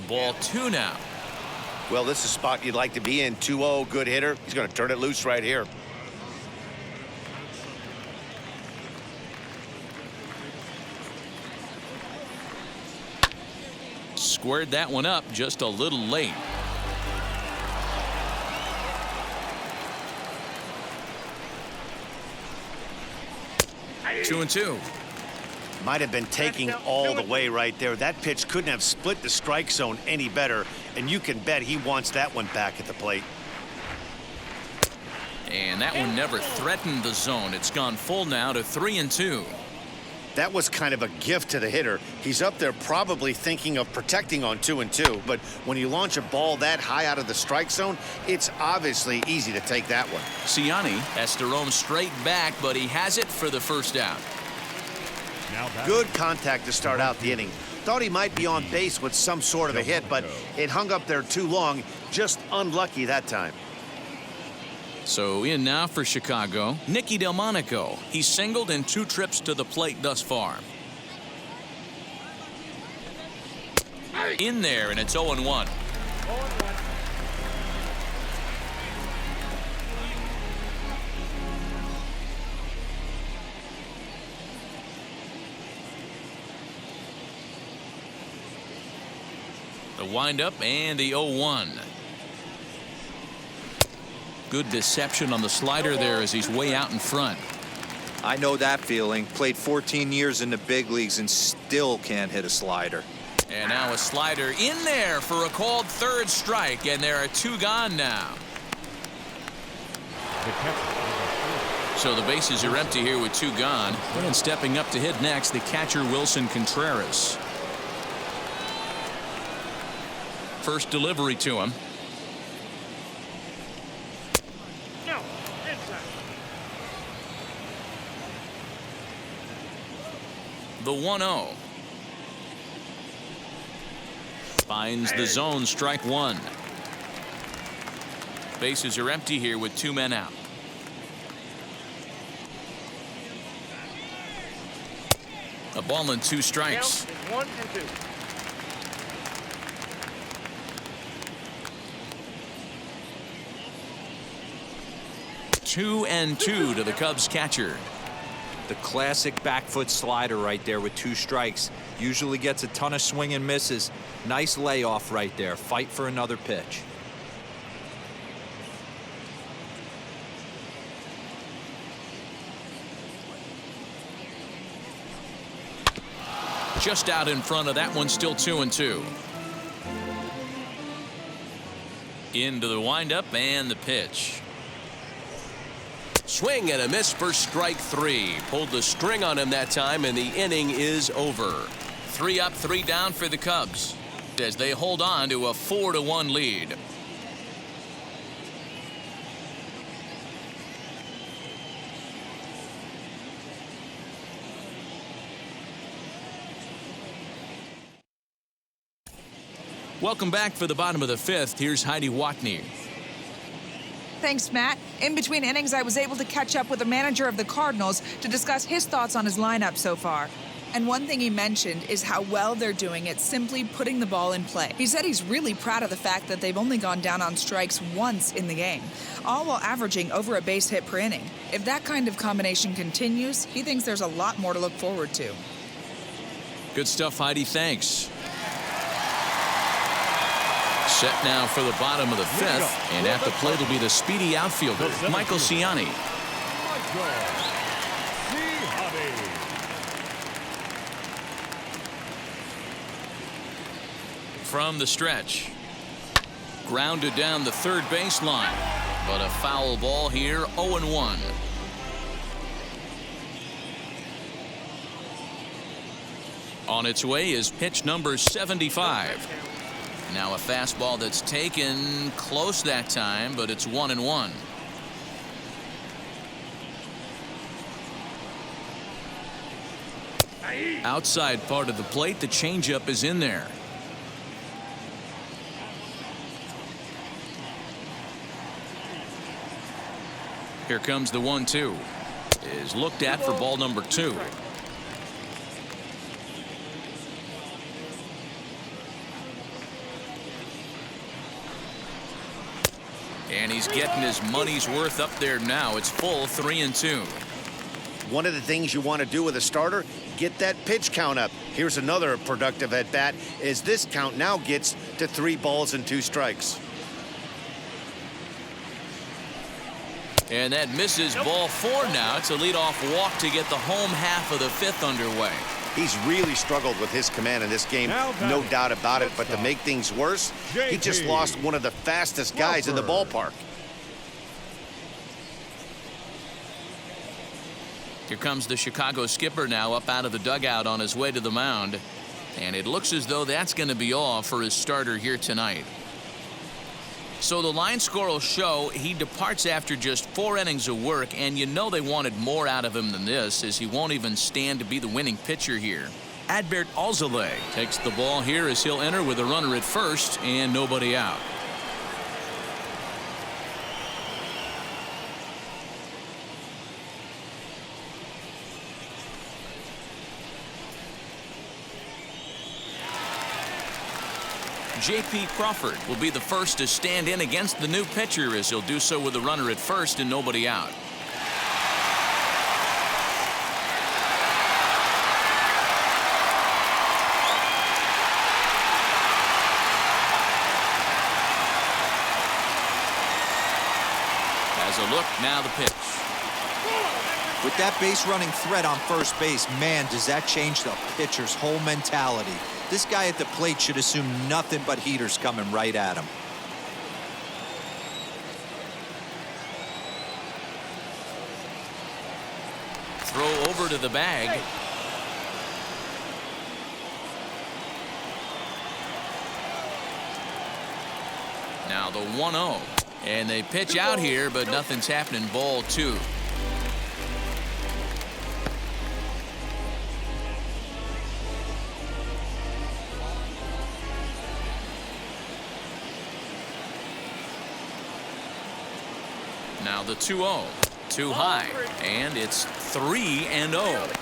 [SPEAKER 1] Ball 2 now.
[SPEAKER 3] Well, this is a spot you'd like to be in. 2-0, good hitter. He's going to turn it loose right here.
[SPEAKER 1] Squared that one up just a little late. Two and two.
[SPEAKER 3] Might have been taking all the way right there. That pitch couldn't have split the strike zone any better, and you can bet he wants that one back at the plate.
[SPEAKER 1] And that one never threatened the zone. It's gone full now to 3-2.
[SPEAKER 3] That was kind of a gift to the hitter. He's up there probably thinking of protecting on 2-2, but when you launch a ball that high out of the strike zone, it's obviously easy to take that one.
[SPEAKER 1] Siani has to roam straight back, but he has it for the first out.
[SPEAKER 3] Good contact to start out the inning. Thought he might be on base with some sort of a hit, but it hung up there too long. Just unlucky that time.
[SPEAKER 1] So in now for Chicago, Nicky Delmonico. He's singled in 2 trips to the plate thus far. In there, and it's 0-1. The windup and the 0-1. Good deception on the slider there as he's way out in front.
[SPEAKER 4] I know that feeling. Played 14 years in the big leagues and still can't hit a slider.
[SPEAKER 1] And now a slider in there for a called 3rd strike, and there are 2 gone now. So the bases are empty here with 2 gone. And stepping up to hit next, the catcher Wilson Contreras. First delivery to him.
[SPEAKER 6] No, inside.
[SPEAKER 1] The 1-0. Finds the zone, strike 1. Bases are empty here with 2 men out. A ball and 2 strikes.
[SPEAKER 6] Count is 1 and 2.
[SPEAKER 1] 2-2 to the Cubs catcher.
[SPEAKER 4] The classic back foot slider right there with 2 strikes. Usually gets a ton of swing and misses. Nice layoff right there. Fight for another pitch.
[SPEAKER 1] Just out in front of that one, still 2-2. Into the windup and the pitch.
[SPEAKER 8] Swing and a miss for strike 3. Pulled the string on him that time, and the inning is over.
[SPEAKER 1] 3 up, 3 down for the Cubs as they hold on to a 4-1 lead. Welcome back for the bottom of the 5th. Here's Heidi Watney.
[SPEAKER 7] Thanks, Matt. In between innings, I was able to catch up with the manager of the Cardinals to discuss his thoughts on his lineup so far. And one thing he mentioned is how well they're doing at simply putting the ball in play. He said he's really proud of the fact that they've only gone down on strikes once in the game, all while averaging over a base hit per inning. If that kind of combination continues, he thinks there's a lot more to look forward to.
[SPEAKER 1] Good stuff, Heidi. Thanks. Set now for the bottom of the 5th, and at the plate will be the speedy outfielder, Michael Ciani. From the stretch. Grounded down the 3rd baseline, but a foul ball here, 0-1. On its way is pitch number 75. Now a fastball that's taken close that time, but it's 1-1. Outside part of the plate, the changeup is in there. Here comes the 1-2. Is looked at for ball number 2. And he's getting his money's worth up there now. It's full 3-2.
[SPEAKER 3] One of the things you want to do with a starter, get that pitch count up. Here's another productive at bat as this count now gets to 3 balls and 2 strikes.
[SPEAKER 1] And that misses ball 4 now. It's a leadoff walk to get the home half of the 5th underway.
[SPEAKER 3] He's really struggled with his command in this game, no doubt about it. But to make things worse, he just lost one of the fastest guys in the ballpark.
[SPEAKER 1] Here comes the Chicago skipper now up out of the dugout on his way to the mound. And it looks as though that's going to be all for his starter here tonight. So the line score will show he departs after just 4 innings of work, and you know they wanted more out of him than this, as he won't even stand to be the winning pitcher here. Adbert Alzolay takes the ball here as he'll enter with a runner at first and nobody out. J.P. Crawford will be the first to stand in against the new pitcher as he'll do so with a runner at first and nobody out. As a look, now the pitch.
[SPEAKER 4] With that base running threat on first base, man, does that change the pitcher's whole mentality. This guy at the plate should assume nothing but heaters coming right at him.
[SPEAKER 1] Throw over to the bag. Now the 1-0. And they pitch out here, but nothing's happening. Ball 2. Now the 2-0. Too high. And it's 3-0.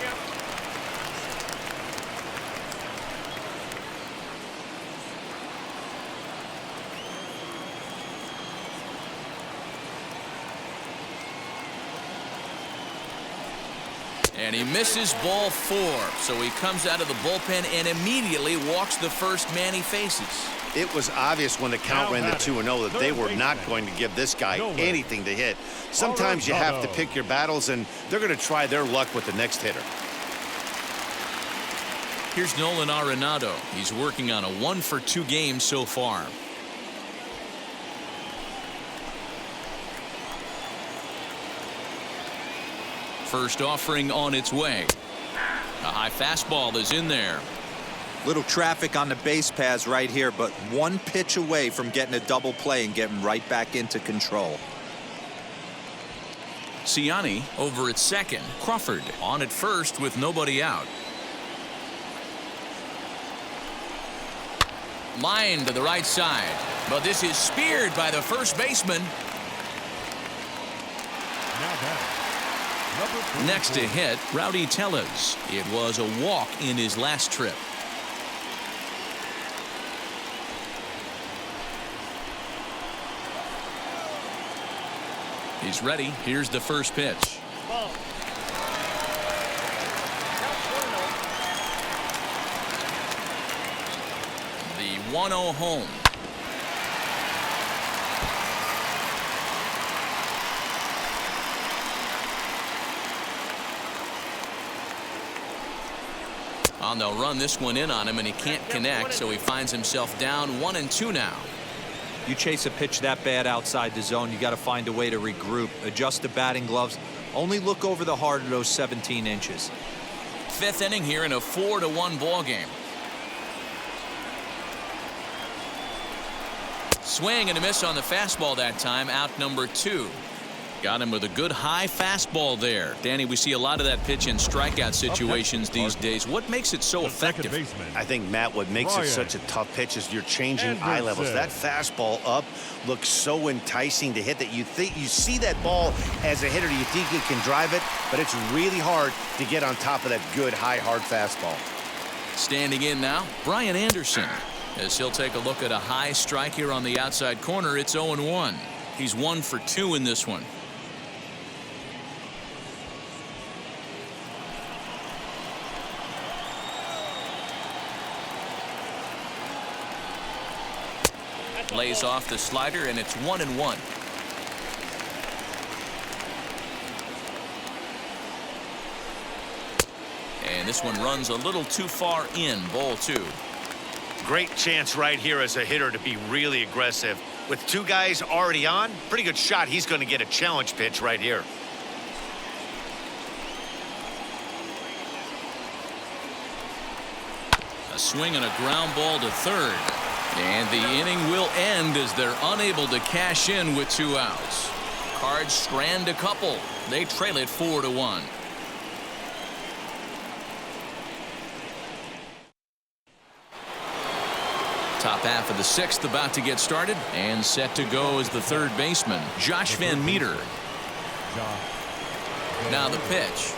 [SPEAKER 1] And he misses ball 4. So he comes out of the bullpen and immediately walks the first man he faces.
[SPEAKER 3] It was obvious when the count ran to 2-0 that they were not going to give this guy anything to hit. Sometimes you have to pick your battles, and they're going to try their luck with the next hitter.
[SPEAKER 1] Here's Nolan Arenado. He's working on a 1-for-2 game so far. First offering on its way. A high fastball is in there.
[SPEAKER 4] Little traffic on the base paths right here, but one pitch away from getting a double play and getting right back into control.
[SPEAKER 1] Ciani over at second. Crawford on at first with nobody out. Line to the right side, but this is speared by the first baseman. Next to hit, Rowdy Tellez. It was a walk in his last trip. He's ready. Here's the first pitch.
[SPEAKER 6] Ball.
[SPEAKER 1] The 1-0 home. And they'll run this one in on him, and he can't connect, so he finds himself down 1-2 now.
[SPEAKER 4] You chase a pitch that bad outside the zone, you got to find a way to regroup, adjust the batting gloves, only look over the heart of those 17 inches.
[SPEAKER 1] 5th inning here in a 4-1 ball game. Swing and a miss on the fastball that time. Out number 2. Got him with a good high fastball there. Danny, we see a lot of that pitch in strikeout situations these days. What makes it so effective?
[SPEAKER 3] I think, Matt, what makes it such a tough pitch is you're changing eye levels. That fastball up looks so enticing to hit that you see that ball as a hitter, you think you can drive it, but it's really hard to get on top of that good high hard fastball.
[SPEAKER 1] Standing in now, Brian Anderson, as he'll take a look at a high strike here on the outside corner. It's 0-1. He's 1 for 2 in this one. Lays off the slider, and it's 1-1. And this one runs a little too far in. Ball 2.
[SPEAKER 3] Great chance right here as a hitter to be really aggressive. With 2 guys already on, pretty good shot. He's going to get a challenge pitch right here.
[SPEAKER 1] A swing and a ground ball to third. And the inning will end as they're unable to cash in with 2 outs. Cards strand a couple. They trail it 4-1. Top half of the sixth about to get started, and set to go as the third baseman, Josh Van Meter. Now the pitch.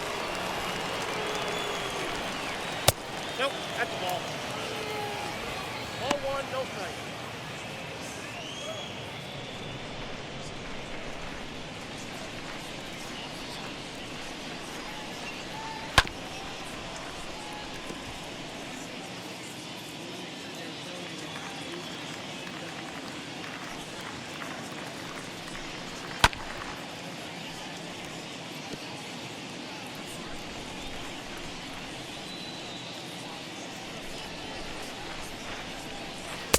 [SPEAKER 6] Nope, that's a ball. Ball one, no strike.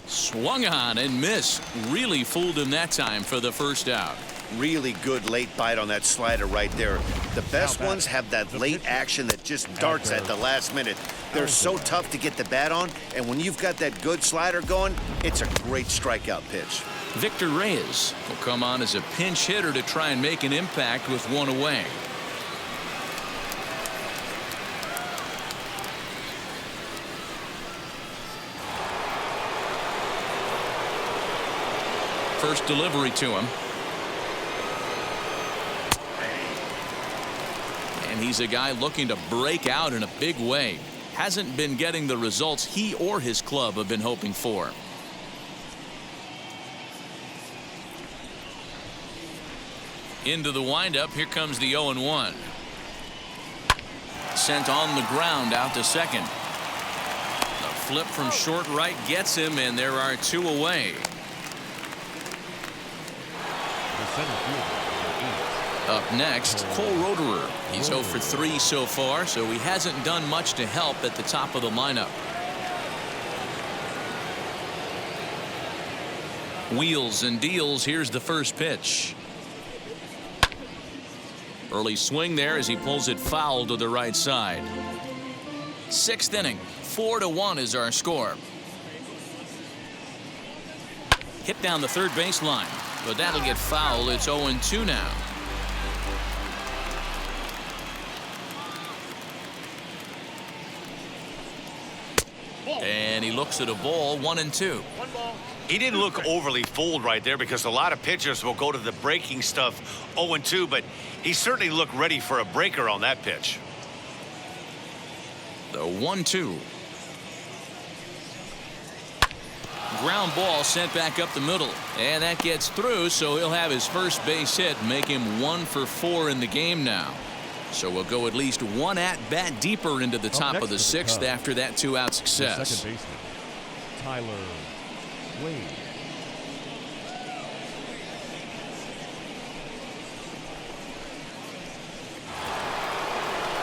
[SPEAKER 1] Swung on and missed. Really fooled him that time for the first out.
[SPEAKER 3] Really good late bite on that slider right there. The best ones have that late action that just darts at the last minute. They're so tough to get the bat on, and when you've got that good slider going, it's a great strikeout pitch.
[SPEAKER 1] Victor Reyes will come on as a pinch hitter to try and make an impact with one away. First delivery to him. And he's a guy looking to break out in a big way. Hasn't been getting the results he or his club have been hoping for. Into the windup. Here comes the 0-1. Sent on the ground out to second. A flip from short right gets him, and there are two away. Up next, Cole Roederer. He's 0 for 3 so far, so he hasn't done much to help at the top of the lineup. Wheels and deals. Here's the first pitch. Early swing there as he pulls it foul to the right side. Sixth inning. 4-1 is our score. Hit down the third baseline, but that'll get foul. It's 0-2 now. And he looks at a ball. 1-2.
[SPEAKER 3] He didn't look overly fooled right there, because a lot of pitchers will go to the breaking stuff 0-2, but he certainly looked ready for a breaker on that pitch.
[SPEAKER 1] The 1-2. Ground ball sent back up the middle, and that gets through, so he'll have his first base hit, make him 1 for 4 in the game now. So we'll go at least one at bat deeper into the top of the sixth after that 2-out success.
[SPEAKER 2] Second baseman, Tyler Wade.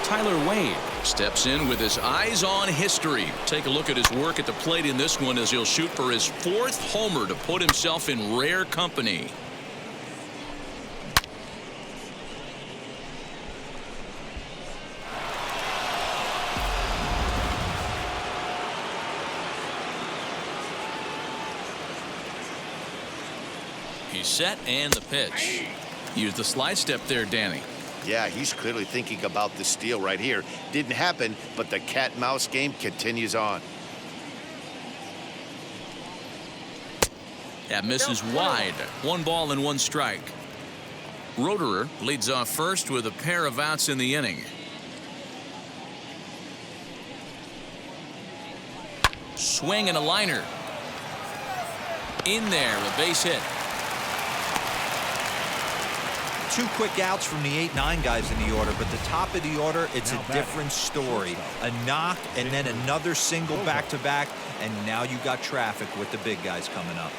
[SPEAKER 1] Tyler Wade steps in with his eyes on history. Take a look at his work at the plate in this one as he'll shoot for his 4th homer to put himself in rare company. He's set, and the pitch. Use the slide step there, Danny.
[SPEAKER 3] Yeah, he's clearly thinking about the steal right here. Didn't happen, but the cat-mouse game continues on.
[SPEAKER 1] That misses wide. 1 ball and 1 strike. Roederer leads off first with a pair of outs in the inning. Swing and a liner. In there, a base hit.
[SPEAKER 4] 2 quick outs from the 8-9 guys in the order, but the top of the order, it's a different story. A knock and then another single back-to-back, and now you got traffic with the big guys coming up.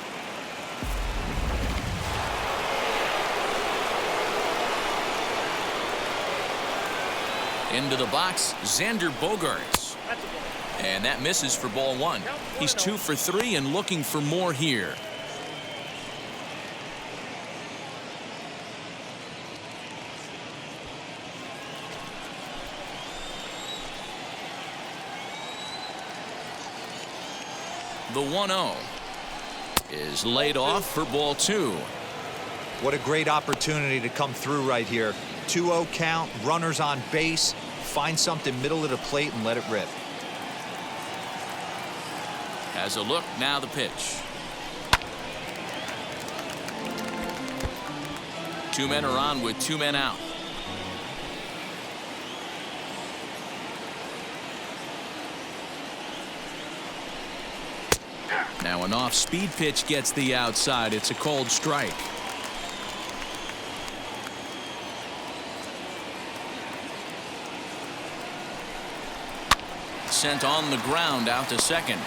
[SPEAKER 1] Into the box, Xander Bogaerts. And that misses for ball 1. He's 2 for 3 and looking for more here. The 1-0 is laid off for ball 2.
[SPEAKER 4] What a great opportunity to come through right here. 2-0 count, runners on base. Find something middle of the plate and let it rip.
[SPEAKER 1] Has a look, now the pitch. 2 men are on with 2 men out. Now an off-speed pitch gets the outside. It's a cold strike. Sent on the ground out to second.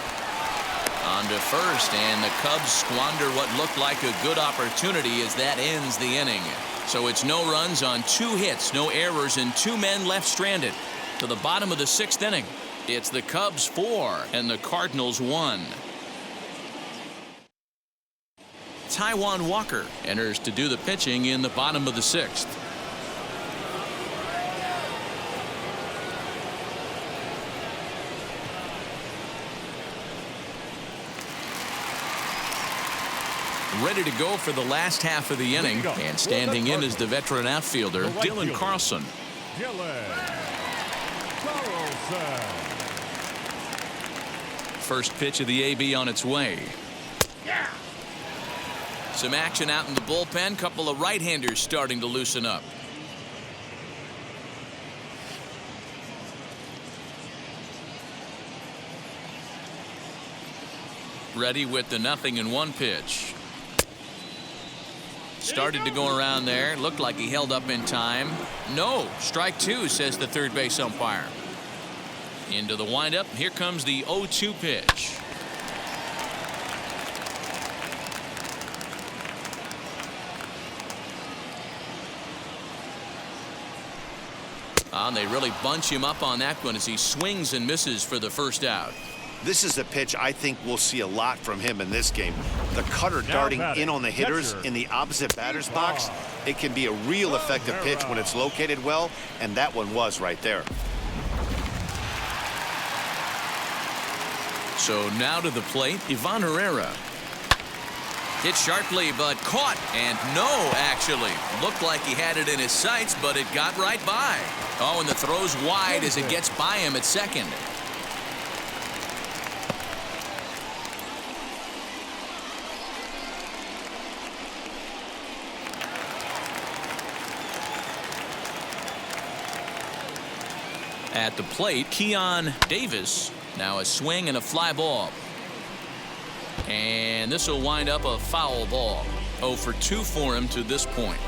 [SPEAKER 1] On to first, and the Cubs squander what looked like a good opportunity as that ends the inning. So it's no runs on 2 hits, no errors, and 2 men left stranded. To the bottom of the 6th inning, it's the Cubs 4 and the Cardinals 1. Taijuan Walker enters to do the pitching in the bottom of the 6th. Ready to go for the last half of the inning, and standing in is the veteran outfielder, Dylan Carlson. First pitch of the AB on its way. Some action out in the bullpen. Couple of right-handers starting to loosen up. Ready with the 0-1 pitch. Started to go around there. Looked like he held up in time. No, strike 2, says the third base umpire. Into the windup. Here comes the 0-2 pitch. And they really bunch him up on that one as he swings and misses for the first out.
[SPEAKER 3] This is a pitch I think we'll see a lot from him in this game. The cutter darting in on the hitters in the opposite batter's box. It can be a real effective pitch when it's located well, and that one was right there.
[SPEAKER 1] So now to the plate, Ivan Herrera. Hit sharply, but caught. And no, actually. Looked like he had it in his sights, but it got right by. Oh, and the throw's wide as it gets by him at second. At the plate, Keon Davis. Now a swing and a fly ball. And this will wind up a foul ball. 0 for 2 for him to this point.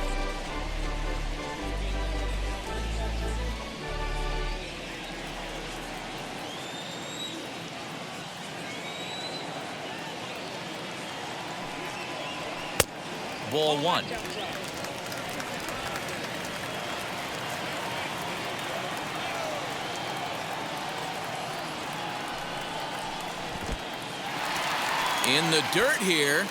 [SPEAKER 1] Ball 1. In the dirt here,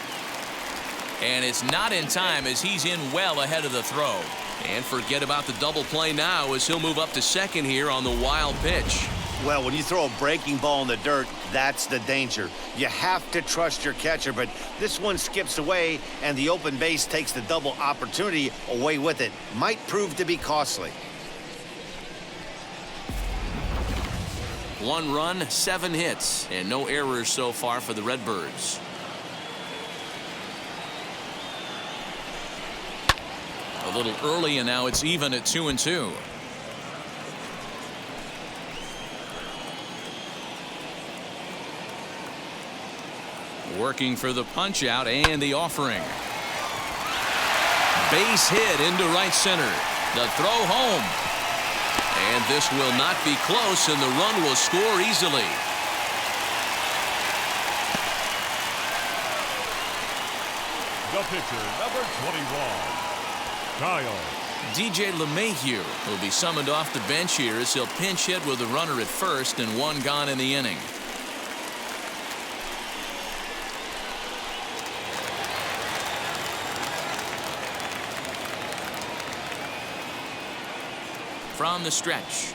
[SPEAKER 1] and it's not in time as he's in well ahead of the throw. And forget about the double play now as he'll move up to second here on the wild pitch.
[SPEAKER 3] Well, when you throw a breaking ball in the dirt, that's the danger. You have to trust your catcher, but this one skips away, and the open base takes the double opportunity away with it. Might prove to be costly.
[SPEAKER 1] 1 run, 7 hits, and no errors so far for the Redbirds. A little early, and now it's even at 2-2. Working for the punch out and the offering. Base hit into right center. The throw home. And this will not be close, and the run will score easily.
[SPEAKER 2] The pitcher, number 21, Kyle.
[SPEAKER 1] DJ LeMahieu will be summoned off the bench here as he'll pinch hit with a runner at first and 1 gone in the inning. From the stretch.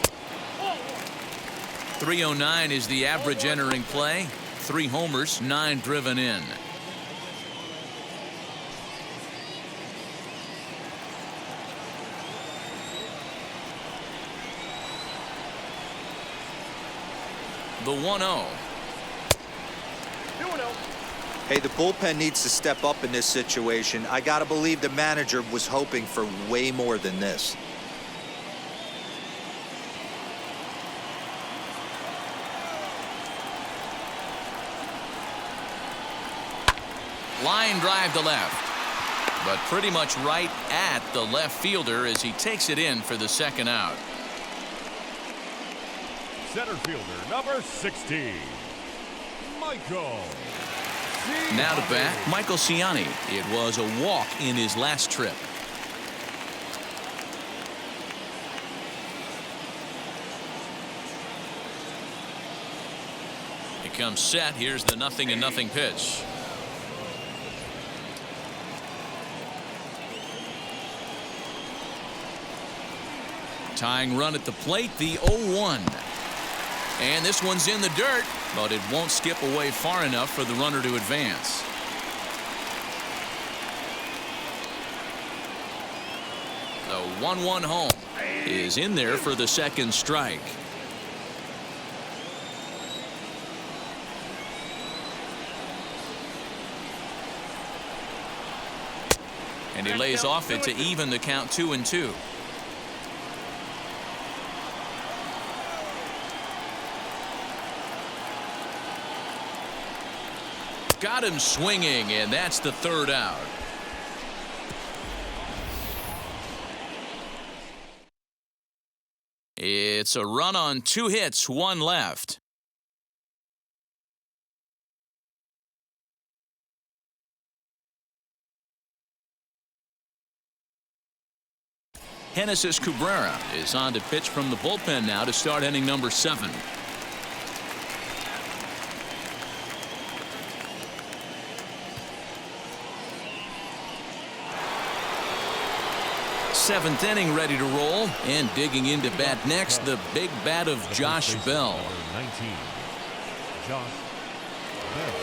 [SPEAKER 1] 309 is the average entering play. 3 homers, 9 driven in. The 1-0.
[SPEAKER 6] 2-0.
[SPEAKER 4] Hey, the bullpen needs to step up in this situation. I got to believe the manager was hoping for way more than this.
[SPEAKER 1] Line drive to left, but pretty much right at the left fielder as he takes it in for the second out.
[SPEAKER 2] Center fielder, number 16, Michael.
[SPEAKER 1] Now to bat, Michael Ciani. It was a walk in his last trip. He comes set. Here's the 0-0 pitch. Tying run at the plate, the 0-1. And this one's in the dirt, but it won't skip away far enough for the runner to advance. The 1-1 home is in there for the second strike. And he lays off it to even the count 2-2. Got him swinging, and that's the third out. It's a run on 2 hits, 1 left. Genesis Cabrera is on to pitch from the bullpen now to start inning number 7. Seventh inning ready to roll, and digging into bat next, the big bat of Josh Bell.
[SPEAKER 2] Number 19, Josh Bell.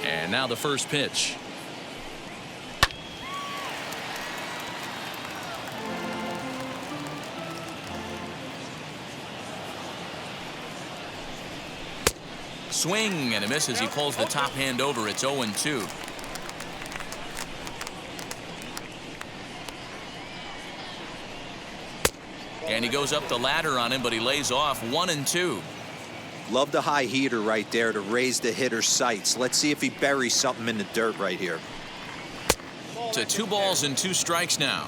[SPEAKER 1] And now the first pitch. Swing and a miss as he pulls the top hand over. It's 0-2. And he goes up the ladder on him, but he lays off 1-2.
[SPEAKER 4] Love the high heater right there to raise the hitter's sights. Let's see if he buries something in the dirt right here.
[SPEAKER 1] To 2 balls and 2 strikes now.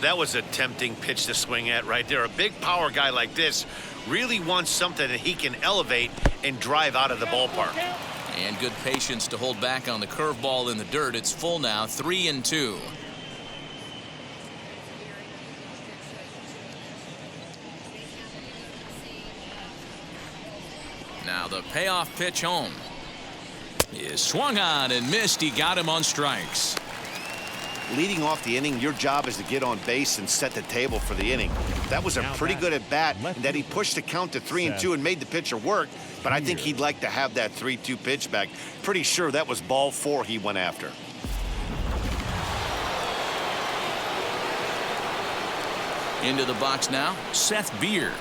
[SPEAKER 3] That was a tempting pitch to swing at right there. A big power guy like this really wants something that he can elevate and drive out of the ballpark.
[SPEAKER 1] And good patience to hold back on the curveball in the dirt. It's full now, 3-2. Now the payoff pitch home is swung on and missed. He got him on strikes.
[SPEAKER 3] Leading off the inning, your job is to get on base and set the table for the inning. That was a pretty good at bat, and that he pushed the count to 3-2 and made the pitcher work. But I think he'd like to have that 3-2 pitch back. Pretty sure that was ball 4 he went after.
[SPEAKER 1] Into the box now, Seth Beer.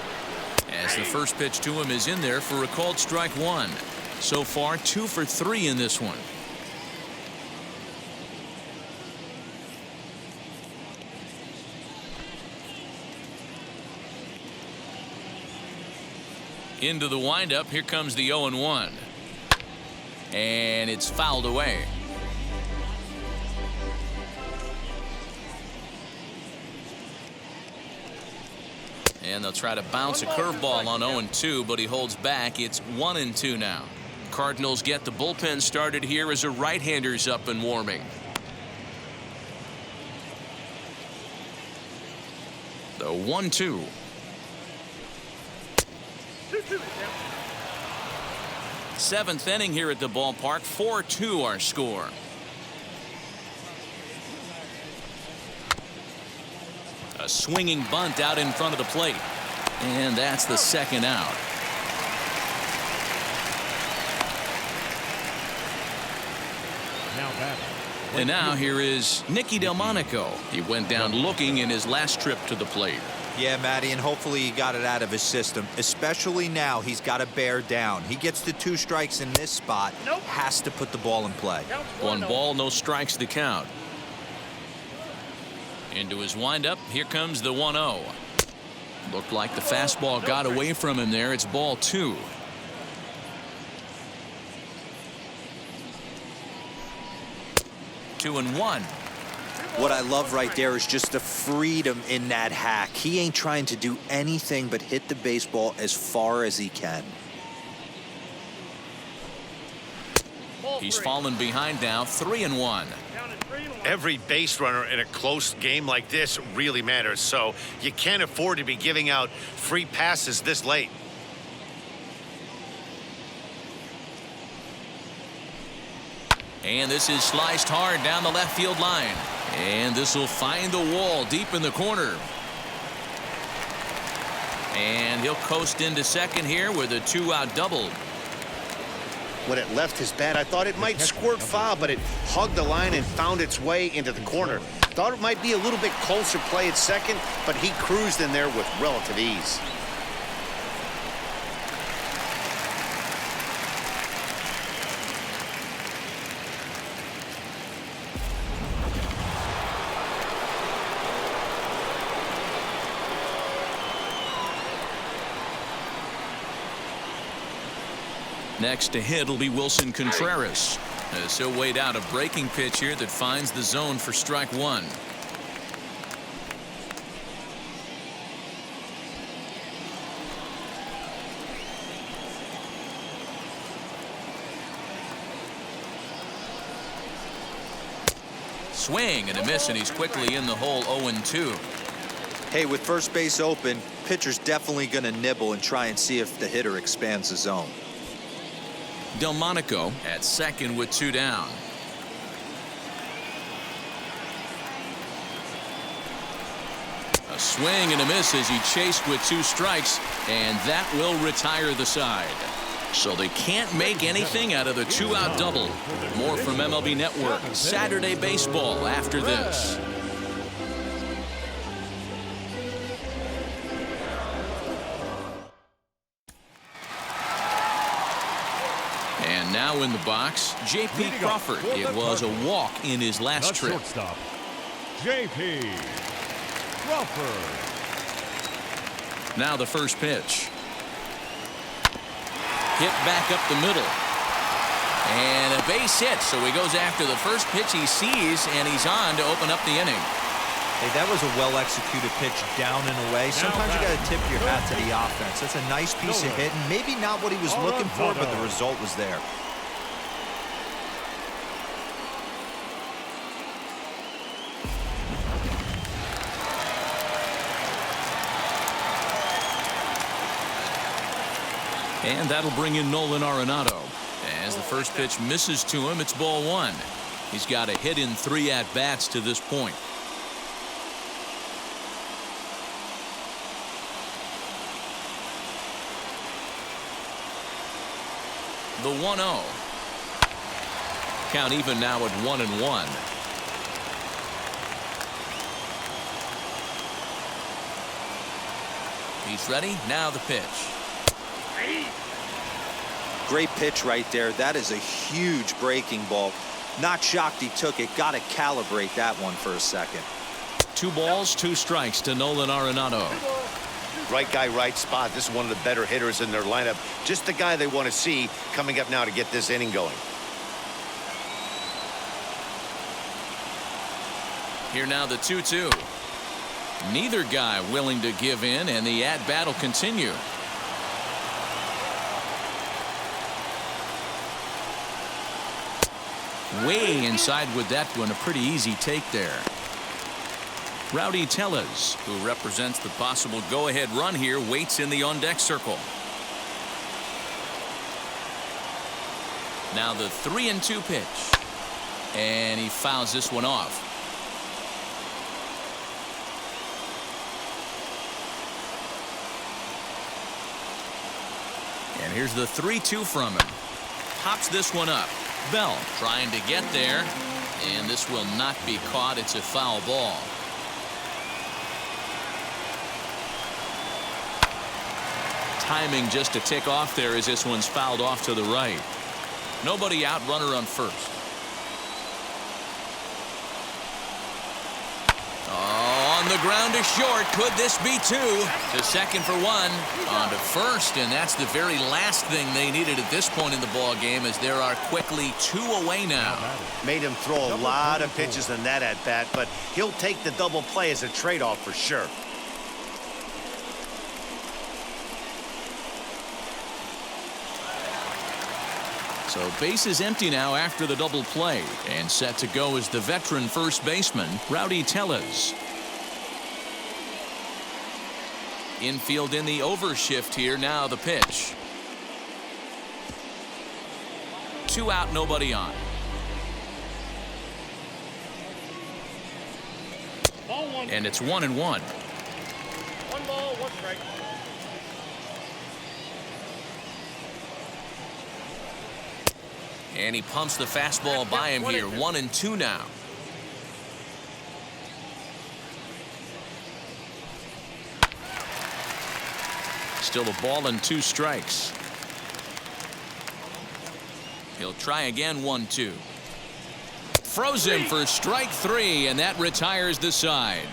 [SPEAKER 1] As the first pitch to him is in there for a called strike 1. So far, 2 for 3 in this one. Into the windup. Here comes the 0-1. And it's fouled away. And they'll try to bounce a curveball on 0-2, but he holds back. It's 1-2 now. Cardinals get the bullpen started here as a right-hander's up and warming. The 1-2. Seventh inning here at the ballpark. 4-2 our score. A swinging bunt out in front of the plate. And that's the second out.
[SPEAKER 2] Now batting,
[SPEAKER 1] And now here is Nicky Delmonico. He went down looking in his last trip to the plate.
[SPEAKER 4] Yeah, Matty, and hopefully he got it out of his system. Especially now, he's got to bear down. He gets the 2 strikes in this spot.
[SPEAKER 6] Nope.
[SPEAKER 4] Has to put the ball in play.
[SPEAKER 1] One ball, no strikes to count. Into his windup, here comes the 1-0. Looked like the fastball got away from him there. It's ball 2. Two and 1.
[SPEAKER 4] What I love right there is just the freedom in that hack. He ain't trying to do anything but hit the baseball as far as he can.
[SPEAKER 1] He's fallen behind now, 3 and 1.
[SPEAKER 3] Every base runner in a close game like this really matters, so you can't afford to be giving out free passes this late.
[SPEAKER 1] And this is sliced hard down the left field line. And this will find the wall deep in the corner. And he'll coast into second here with a 2-out double.
[SPEAKER 3] When it left his bat, I thought it might squirt foul, but it hugged the line and found its way into the corner. Thought it might be a little bit closer play at second, but he cruised in there with relative ease.
[SPEAKER 1] Next to hit will be Wilson Contreras. As he'll wait out a breaking pitch here that finds the zone for strike 1. Swing and a miss, and he's quickly in the hole. 0-2.
[SPEAKER 4] Hey, with first base open, pitcher's definitely going to nibble and try and see if the hitter expands the zone.
[SPEAKER 1] Delmonico at second with 2 down. A swing and a miss as he chased with 2 strikes, and that will retire the side. So they can't make anything out of the 2-out double. More from MLB Network Saturday Baseball after this. And now in the box, J.P. Crawford. It was a walk in his last trip.
[SPEAKER 2] Shortstop, J.P. Crawford.
[SPEAKER 1] Now the first pitch. Hit back up the middle. And a base hit, so he goes after the first pitch he sees, and he's on to open up the inning.
[SPEAKER 4] Hey, that was a well-executed pitch down and away. Sometimes you got to tip your hat to the offense. That's a nice piece of hitting. Maybe not what he was looking for, but the result was there.
[SPEAKER 1] And that'll bring in Nolan Arenado. As the first pitch misses to him, it's ball 1. He's got a hit in 3 at-bats to this point. The 1-0. Count even now at 1-1. He's ready. Now the pitch.
[SPEAKER 4] Great pitch right there. That is a huge breaking ball. Not shocked he took it. Got to calibrate that one for a second.
[SPEAKER 1] 2 balls, 2 strikes to Nolan Arenado.
[SPEAKER 3] Right guy, right spot. This is one of the better hitters in their lineup. Just the guy they want to see coming up now to get this inning going.
[SPEAKER 1] Here now the 2-2. Neither guy willing to give in, and the at-bat will continue. Way inside with that one. A pretty easy take there. Rowdy Tellez, who represents the possible go-ahead run here, waits in the on-deck circle. Now the 3-2 pitch. And he fouls this one off. And here's the 3-2 from him. Pops this one up. Bell trying to get there. And this will not be caught. It's a foul ball. Timing just a tick off there as this one's fouled off to the right. Nobody out, runner on first. Oh, on the ground to short. Could this be two? To second for one. On to first, and that's the very last thing they needed at this point in the ball game, as there are quickly two away now.
[SPEAKER 3] Made him throw a lot of pitches in that at bat, but he'll take the double play as a trade-off for sure.
[SPEAKER 1] So base is empty now after the double play, and set to go is the veteran first baseman, Rowdy Tellez. Infield in the overshift here. Now the pitch. 2 out, nobody on.
[SPEAKER 6] Ball one.
[SPEAKER 1] And it's 1-1.
[SPEAKER 6] 1 ball, 1 strike.
[SPEAKER 1] And he pumps the fastball by him here. 1-2 now. Still a ball and 2 strikes. He'll try again. 1-2. Froze him for strike 3, and that retires the side.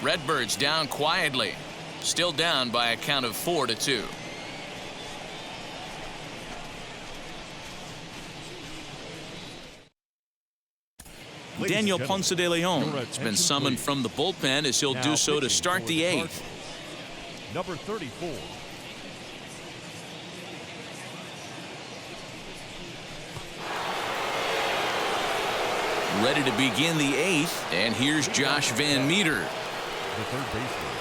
[SPEAKER 1] Redbirds down quietly. Still down by a count of 4-2. Daniel Ponce de Leon has been summoned from the bullpen, as he'll do so to start the 8th.
[SPEAKER 2] Number 34.
[SPEAKER 1] Ready to begin the 8th, and here's Josh Van Meter.
[SPEAKER 2] The third baseman,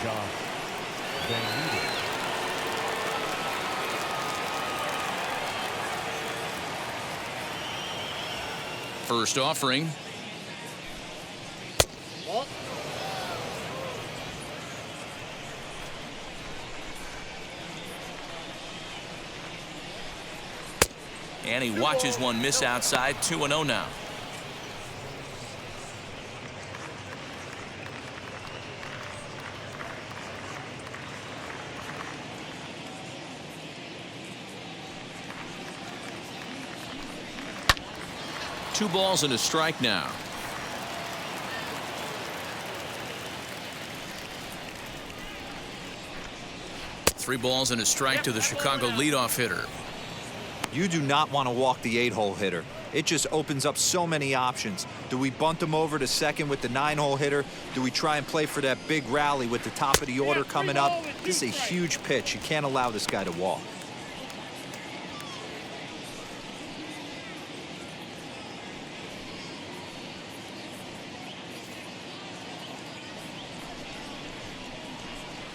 [SPEAKER 2] Josh Van Meter.
[SPEAKER 1] First offering.
[SPEAKER 6] Ball.
[SPEAKER 1] And he watches one miss outside. 2-0 now. Two balls and a strike now. Three balls and a strike to the Chicago leadoff hitter.
[SPEAKER 4] You do not want to walk the 8-hole hitter. It just opens up so many options. Do we bunt him over to second with the 9-hole hitter? Do we try and play for that big rally with the top of the order coming up? This is a huge pitch. You can't allow this guy to walk.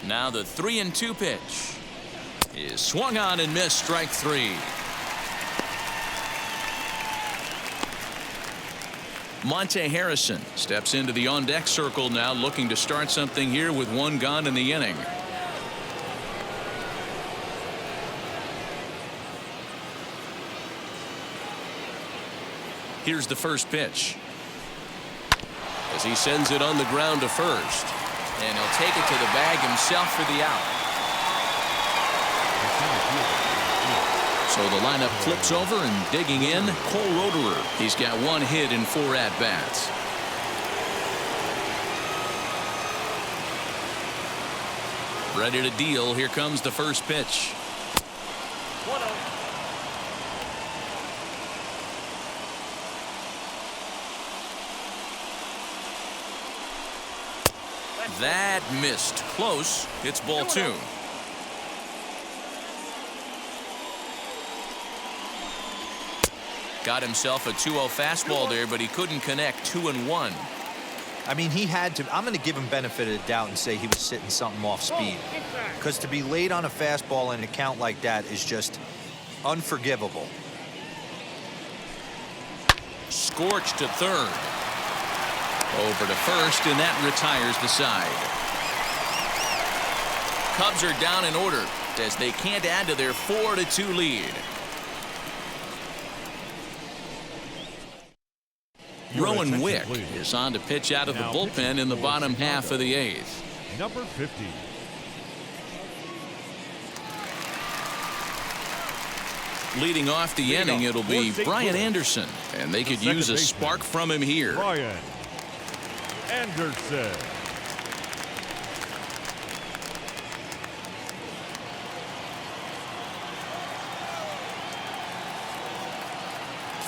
[SPEAKER 1] Now the 3-2 pitch is swung on and missed. Strike 3. Monte Harrison steps into the on-deck circle now, looking to start something here with 1 gone in the inning. Here's the first pitch, as he sends it on the ground to first. And he'll take it to the bag himself for the out. So the lineup flips over, and digging in, Cole Roederer. He's got 1 hit in 4 at-bats. Ready to deal. Here comes the first pitch.
[SPEAKER 6] 1-0.
[SPEAKER 1] That missed. Close. It's ball 2. Got himself a 2-0 fastball there, but he couldn't connect. 2-1.
[SPEAKER 4] I mean, he had to. I'm going to give him benefit of the doubt and say he was sitting something off speed. Because to be late on a fastball in a count like that is just unforgivable.
[SPEAKER 1] Scorched to third. Over to first, and that retires the side. Cubs are down in order as they can't add to their 4-2 lead. Rowan
[SPEAKER 2] attention,
[SPEAKER 1] Wick
[SPEAKER 2] please.
[SPEAKER 1] is on to pitch out of the
[SPEAKER 2] Now
[SPEAKER 1] bullpen
[SPEAKER 2] pitching
[SPEAKER 1] in the
[SPEAKER 2] for
[SPEAKER 1] bottom half
[SPEAKER 2] Chicago.
[SPEAKER 1] of the 8th.
[SPEAKER 2] Number 50.
[SPEAKER 1] Leading off the
[SPEAKER 2] Leading
[SPEAKER 1] inning,
[SPEAKER 2] off
[SPEAKER 1] it'll be
[SPEAKER 2] for St.
[SPEAKER 1] Brian
[SPEAKER 2] Louis.
[SPEAKER 1] Anderson, and they
[SPEAKER 2] The
[SPEAKER 1] could use
[SPEAKER 2] second
[SPEAKER 1] a
[SPEAKER 2] baseman,
[SPEAKER 1] spark from him here.
[SPEAKER 2] Brian Anderson.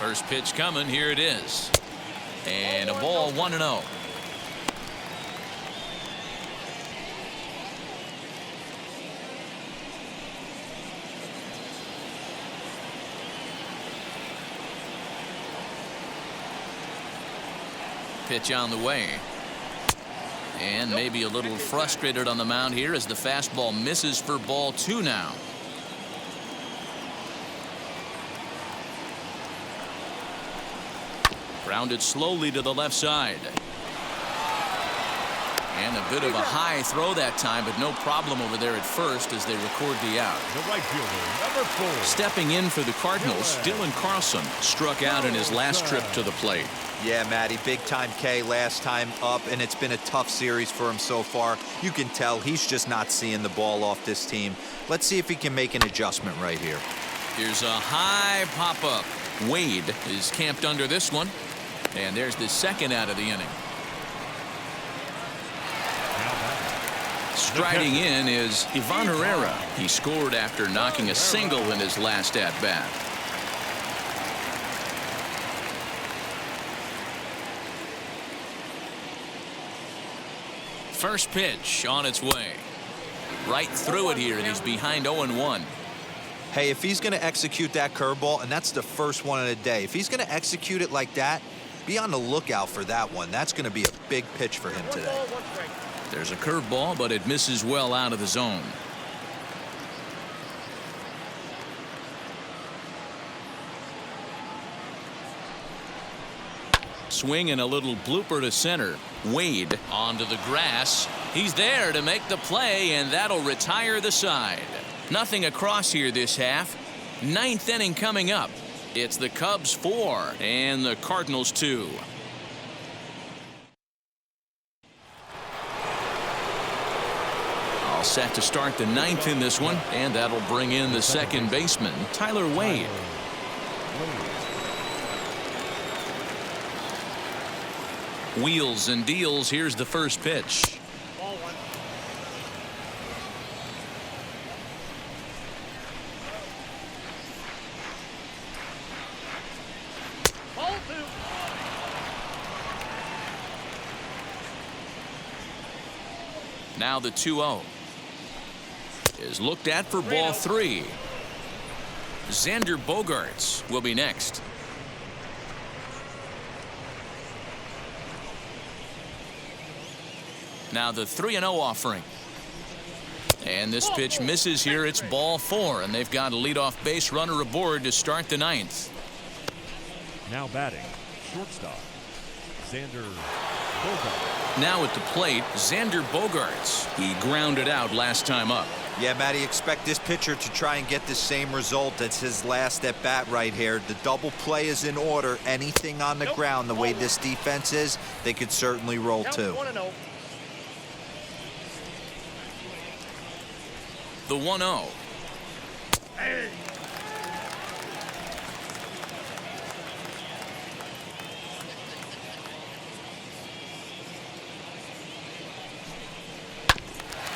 [SPEAKER 1] First pitch coming, here it is. And a ball 1-0. Pitch on the way. And maybe a little frustrated on the mound here as the fastball misses for ball 2 now. Grounded slowly to the left side. And a bit of a high throw that time, but no problem over there at first as they record the out.
[SPEAKER 2] The right fielder, number 4.
[SPEAKER 1] Stepping in for the Cardinals, Dylan Carlson struck out in his last trip to the plate.
[SPEAKER 4] Yeah, Matty, big time K last time up, and it's been a tough series for him so far. You can tell he's just not seeing the ball off this team. Let's see if he can make an adjustment right here.
[SPEAKER 1] Here's a high pop-up. Wade is camped under this one. And there's the second out of the inning. Striding in is Ivan Herrera. He scored after knocking a single in his last at-bat. First pitch on its way. Right through it here, and he's behind 0-1.
[SPEAKER 4] Hey, if he's going to execute that curveball, and that's the first one of the day, if he's going to execute it like that, be on the lookout for that one. That's going to be a big pitch for him today.
[SPEAKER 1] There's a curveball, but it misses well out of the zone. Swing and a little blooper to center. Wade onto the grass. He's there to make the play, and that'll retire the side. Nothing across here this half. 9th inning coming up. It's the Cubs 4 and the Cardinals 2. All set to start the 9th in this one, and that'll bring in the second baseman, Tyler Wade. Wheels and deals. Here's the first pitch.
[SPEAKER 6] Ball 1. Ball 2.
[SPEAKER 1] Now the 2-0 is looked at for ball 3. Xander Bogaerts will be next. Now the 3-0 offering. And this pitch misses here. It's ball 4, and they've got a leadoff base runner aboard to start the 9th.
[SPEAKER 2] Now batting, shortstop, Xander Bogaerts.
[SPEAKER 1] Now at the plate, Xander Bogaerts. He grounded out last time up.
[SPEAKER 4] Yeah, Matty, expect this pitcher to try and get the same result as his last at bat right here. The double play is in order. Anything on the ground, the way this defense is, they could certainly roll too.
[SPEAKER 6] 1-0.
[SPEAKER 1] The 1-0.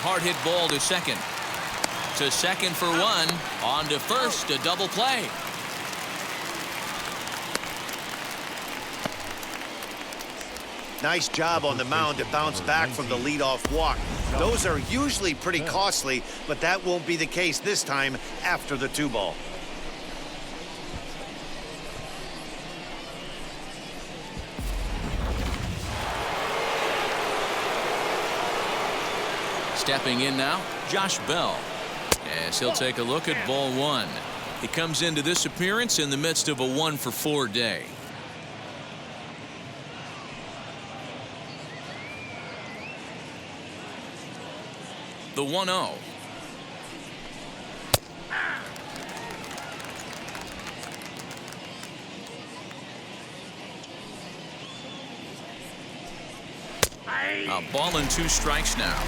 [SPEAKER 1] Hard hit ball to second. To second for 1. On to first, a double play.
[SPEAKER 3] Nice job on the mound to bounce back from the leadoff walk. Those are usually pretty costly, but that won't be the case this time after the 2-ball.
[SPEAKER 1] Stepping in now, Josh Bell. As he'll take a look at ball 1. He comes into this appearance in the midst of a 1-for-4 day. The 1-0. A ball and 2 strikes now.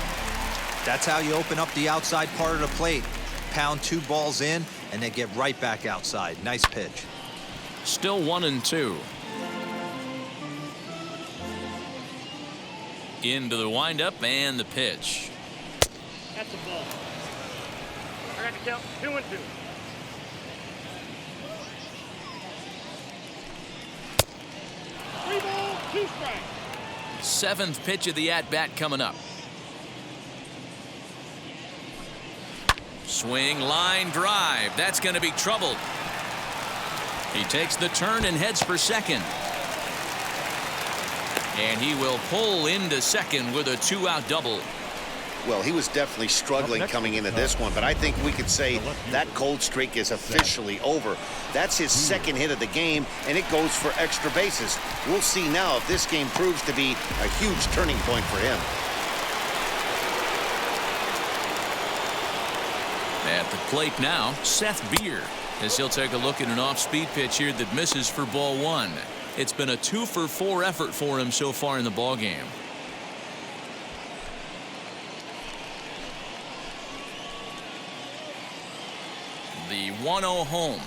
[SPEAKER 4] That's how you open up the outside part of the plate. Pound 2 balls in and then get right back outside. Nice pitch.
[SPEAKER 1] Still 1-2. Into the windup and the pitch.
[SPEAKER 6] That's a ball. I got to count 2-2. 3 balls, 2 strikes.
[SPEAKER 1] 7th pitch of the at-bat coming up. Swing, line drive. That's going to be trouble. He takes the turn and heads for second. And he will pull into second with a 2-out double.
[SPEAKER 3] Well, he was definitely struggling coming into this one, but I think we could say that cold streak is officially over. That's his second hit of the game, and it goes for extra bases. We'll see now if this game proves to be a huge turning point for him.
[SPEAKER 1] At the plate now, Seth Beer, as he'll take a look at an off-speed pitch here that misses for ball 1. It's been a 2-for-4 effort for him so far in the ballgame. The 1-0 home.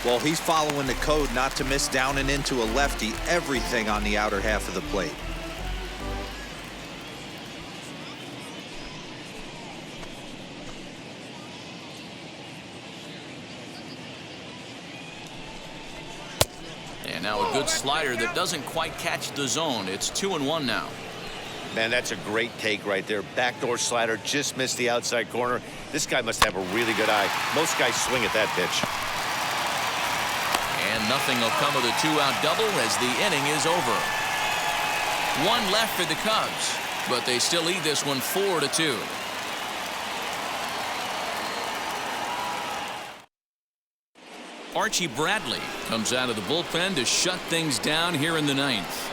[SPEAKER 4] Well, he's following the code not to miss down and into a lefty. Everything on the outer half of the plate.
[SPEAKER 1] And now a good slider that doesn't quite catch the zone. It's 2-1 now.
[SPEAKER 3] Man, that's a great take right there. Backdoor slider just missed the outside corner. This guy must have a really good eye. Most guys swing at that pitch.
[SPEAKER 1] And nothing will come of the 2-out double as the inning is over. 1 left for the Cubs, but they still lead this one 4-2. Archie Bradley comes out of the bullpen to shut things down here in the 9th.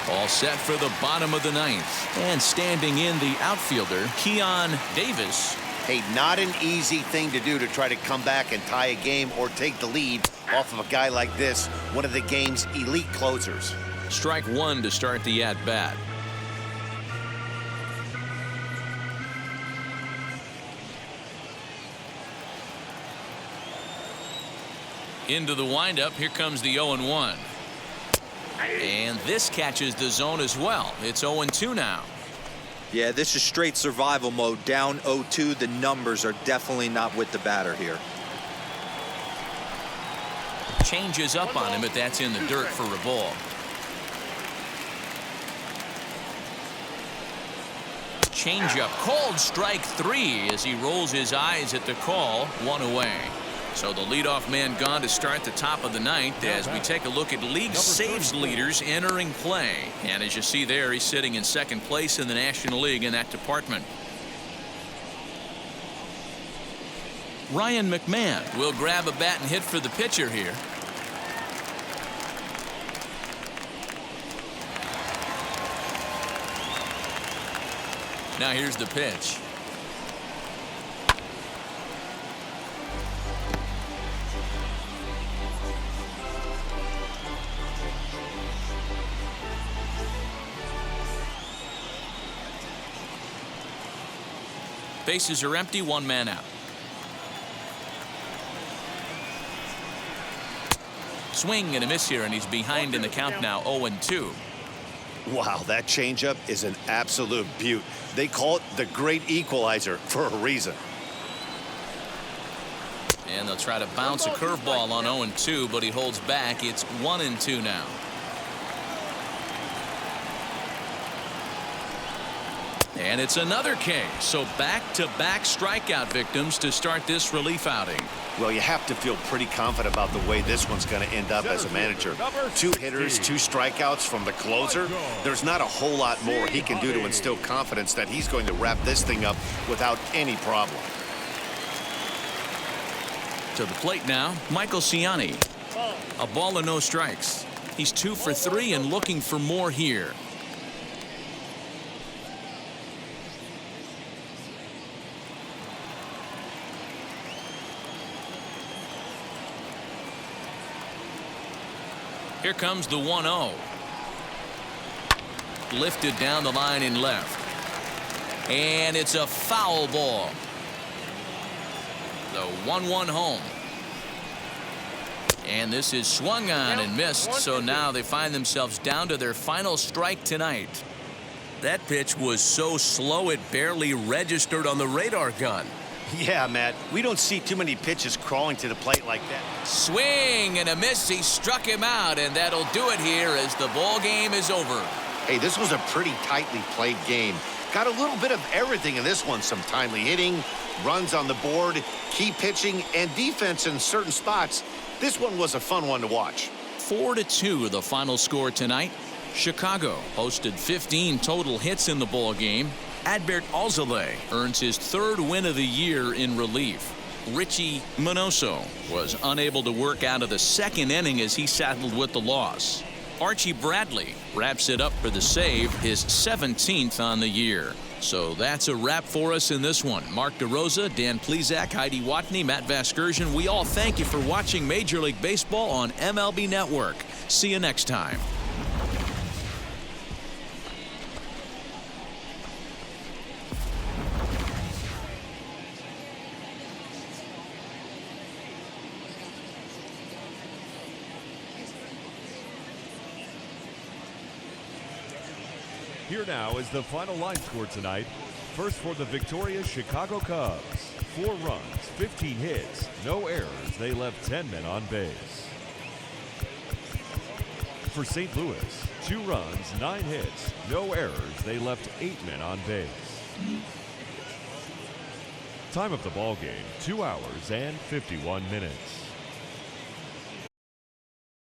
[SPEAKER 1] All set for the bottom of the 9th. And standing in the outfielder, Keon Davis.
[SPEAKER 3] Hey, not an easy thing to do to try to come back and tie a game or take the lead off of a guy like this, one of the game's elite closers.
[SPEAKER 1] Strike 1 to start the at-bat. Into the windup. Here comes the 0-1. And this catches the zone as well. It's 0-2 now.
[SPEAKER 4] Yeah, this is straight survival mode. Down 0-2. The numbers are definitely not with the batter here.
[SPEAKER 1] Changes up on him, but that's in the dirt for a ball. Changeup called strike 3 as he rolls his eyes at the call. 1 away. So the leadoff man gone to start the top of the 9th as we take a look at league saves leaders entering play. And as you see there, he's sitting in 2nd place in the National League in that department. Ryan McMahon will grab a bat and hit for the pitcher here. Now here's the pitch. Bases are empty, 1 man out. Swing and a miss here, and he's behind in the count now, 0-2.
[SPEAKER 3] Wow, that changeup is an absolute beaut. They call it the great equalizer for a reason.
[SPEAKER 1] And they'll try to bounce a curveball on 0-2, but he holds back. It's 1-2 now. And it's another K. So back-to-back strikeout victims to start this relief outing.
[SPEAKER 3] Well, you have to feel pretty confident about the way this one's going to end up as a manager. 2 hitters, 2 strikeouts from the closer. There's not a whole lot more he can do to instill confidence that he's going to wrap this thing up without any problem.
[SPEAKER 1] To the plate now, Michael Ciani. A ball and no strikes. He's 2 for 3 and looking for more here. Here comes the 1-0. Lifted down the line in left. And it's a foul ball. The 1-1 home. And this is swung on and missed, so now they find themselves down to their final strike tonight. That pitch was so slow it barely registered on the radar gun.
[SPEAKER 3] Yeah, Matt, we don't see too many pitches crawling to the plate like that.
[SPEAKER 1] Swing and a miss. He struck him out, and that'll do it here as the ball game is over.
[SPEAKER 3] Hey, this was a pretty tightly played game. Got a little bit of everything in this one. Some timely hitting, runs on the board, key pitching, and defense in certain spots. This one was a fun one to watch.
[SPEAKER 1] 4-2 the final score tonight. Chicago posted 15 total hits in the ball game. Adbert Alzolay earns his 3rd win of the year in relief. Richie Minoso was unable to work out of the 2nd inning as he saddled with the loss. Archie Bradley wraps it up for the save, his 17th on the year. So that's a wrap for us in this one. Mark DeRosa, Dan Plezak, Heidi Watney, Matt Vasgersian. We all thank you for watching Major League Baseball on MLB Network. See you next time.
[SPEAKER 2] Here now is the final line score tonight. First for the victorious Chicago Cubs. 4 runs, 15 hits, no errors. They left 10 men on base. For St. Louis, 2 runs, 9 hits, no errors. They left 8 men on base. Time of the ball game, 2 hours and 51 minutes.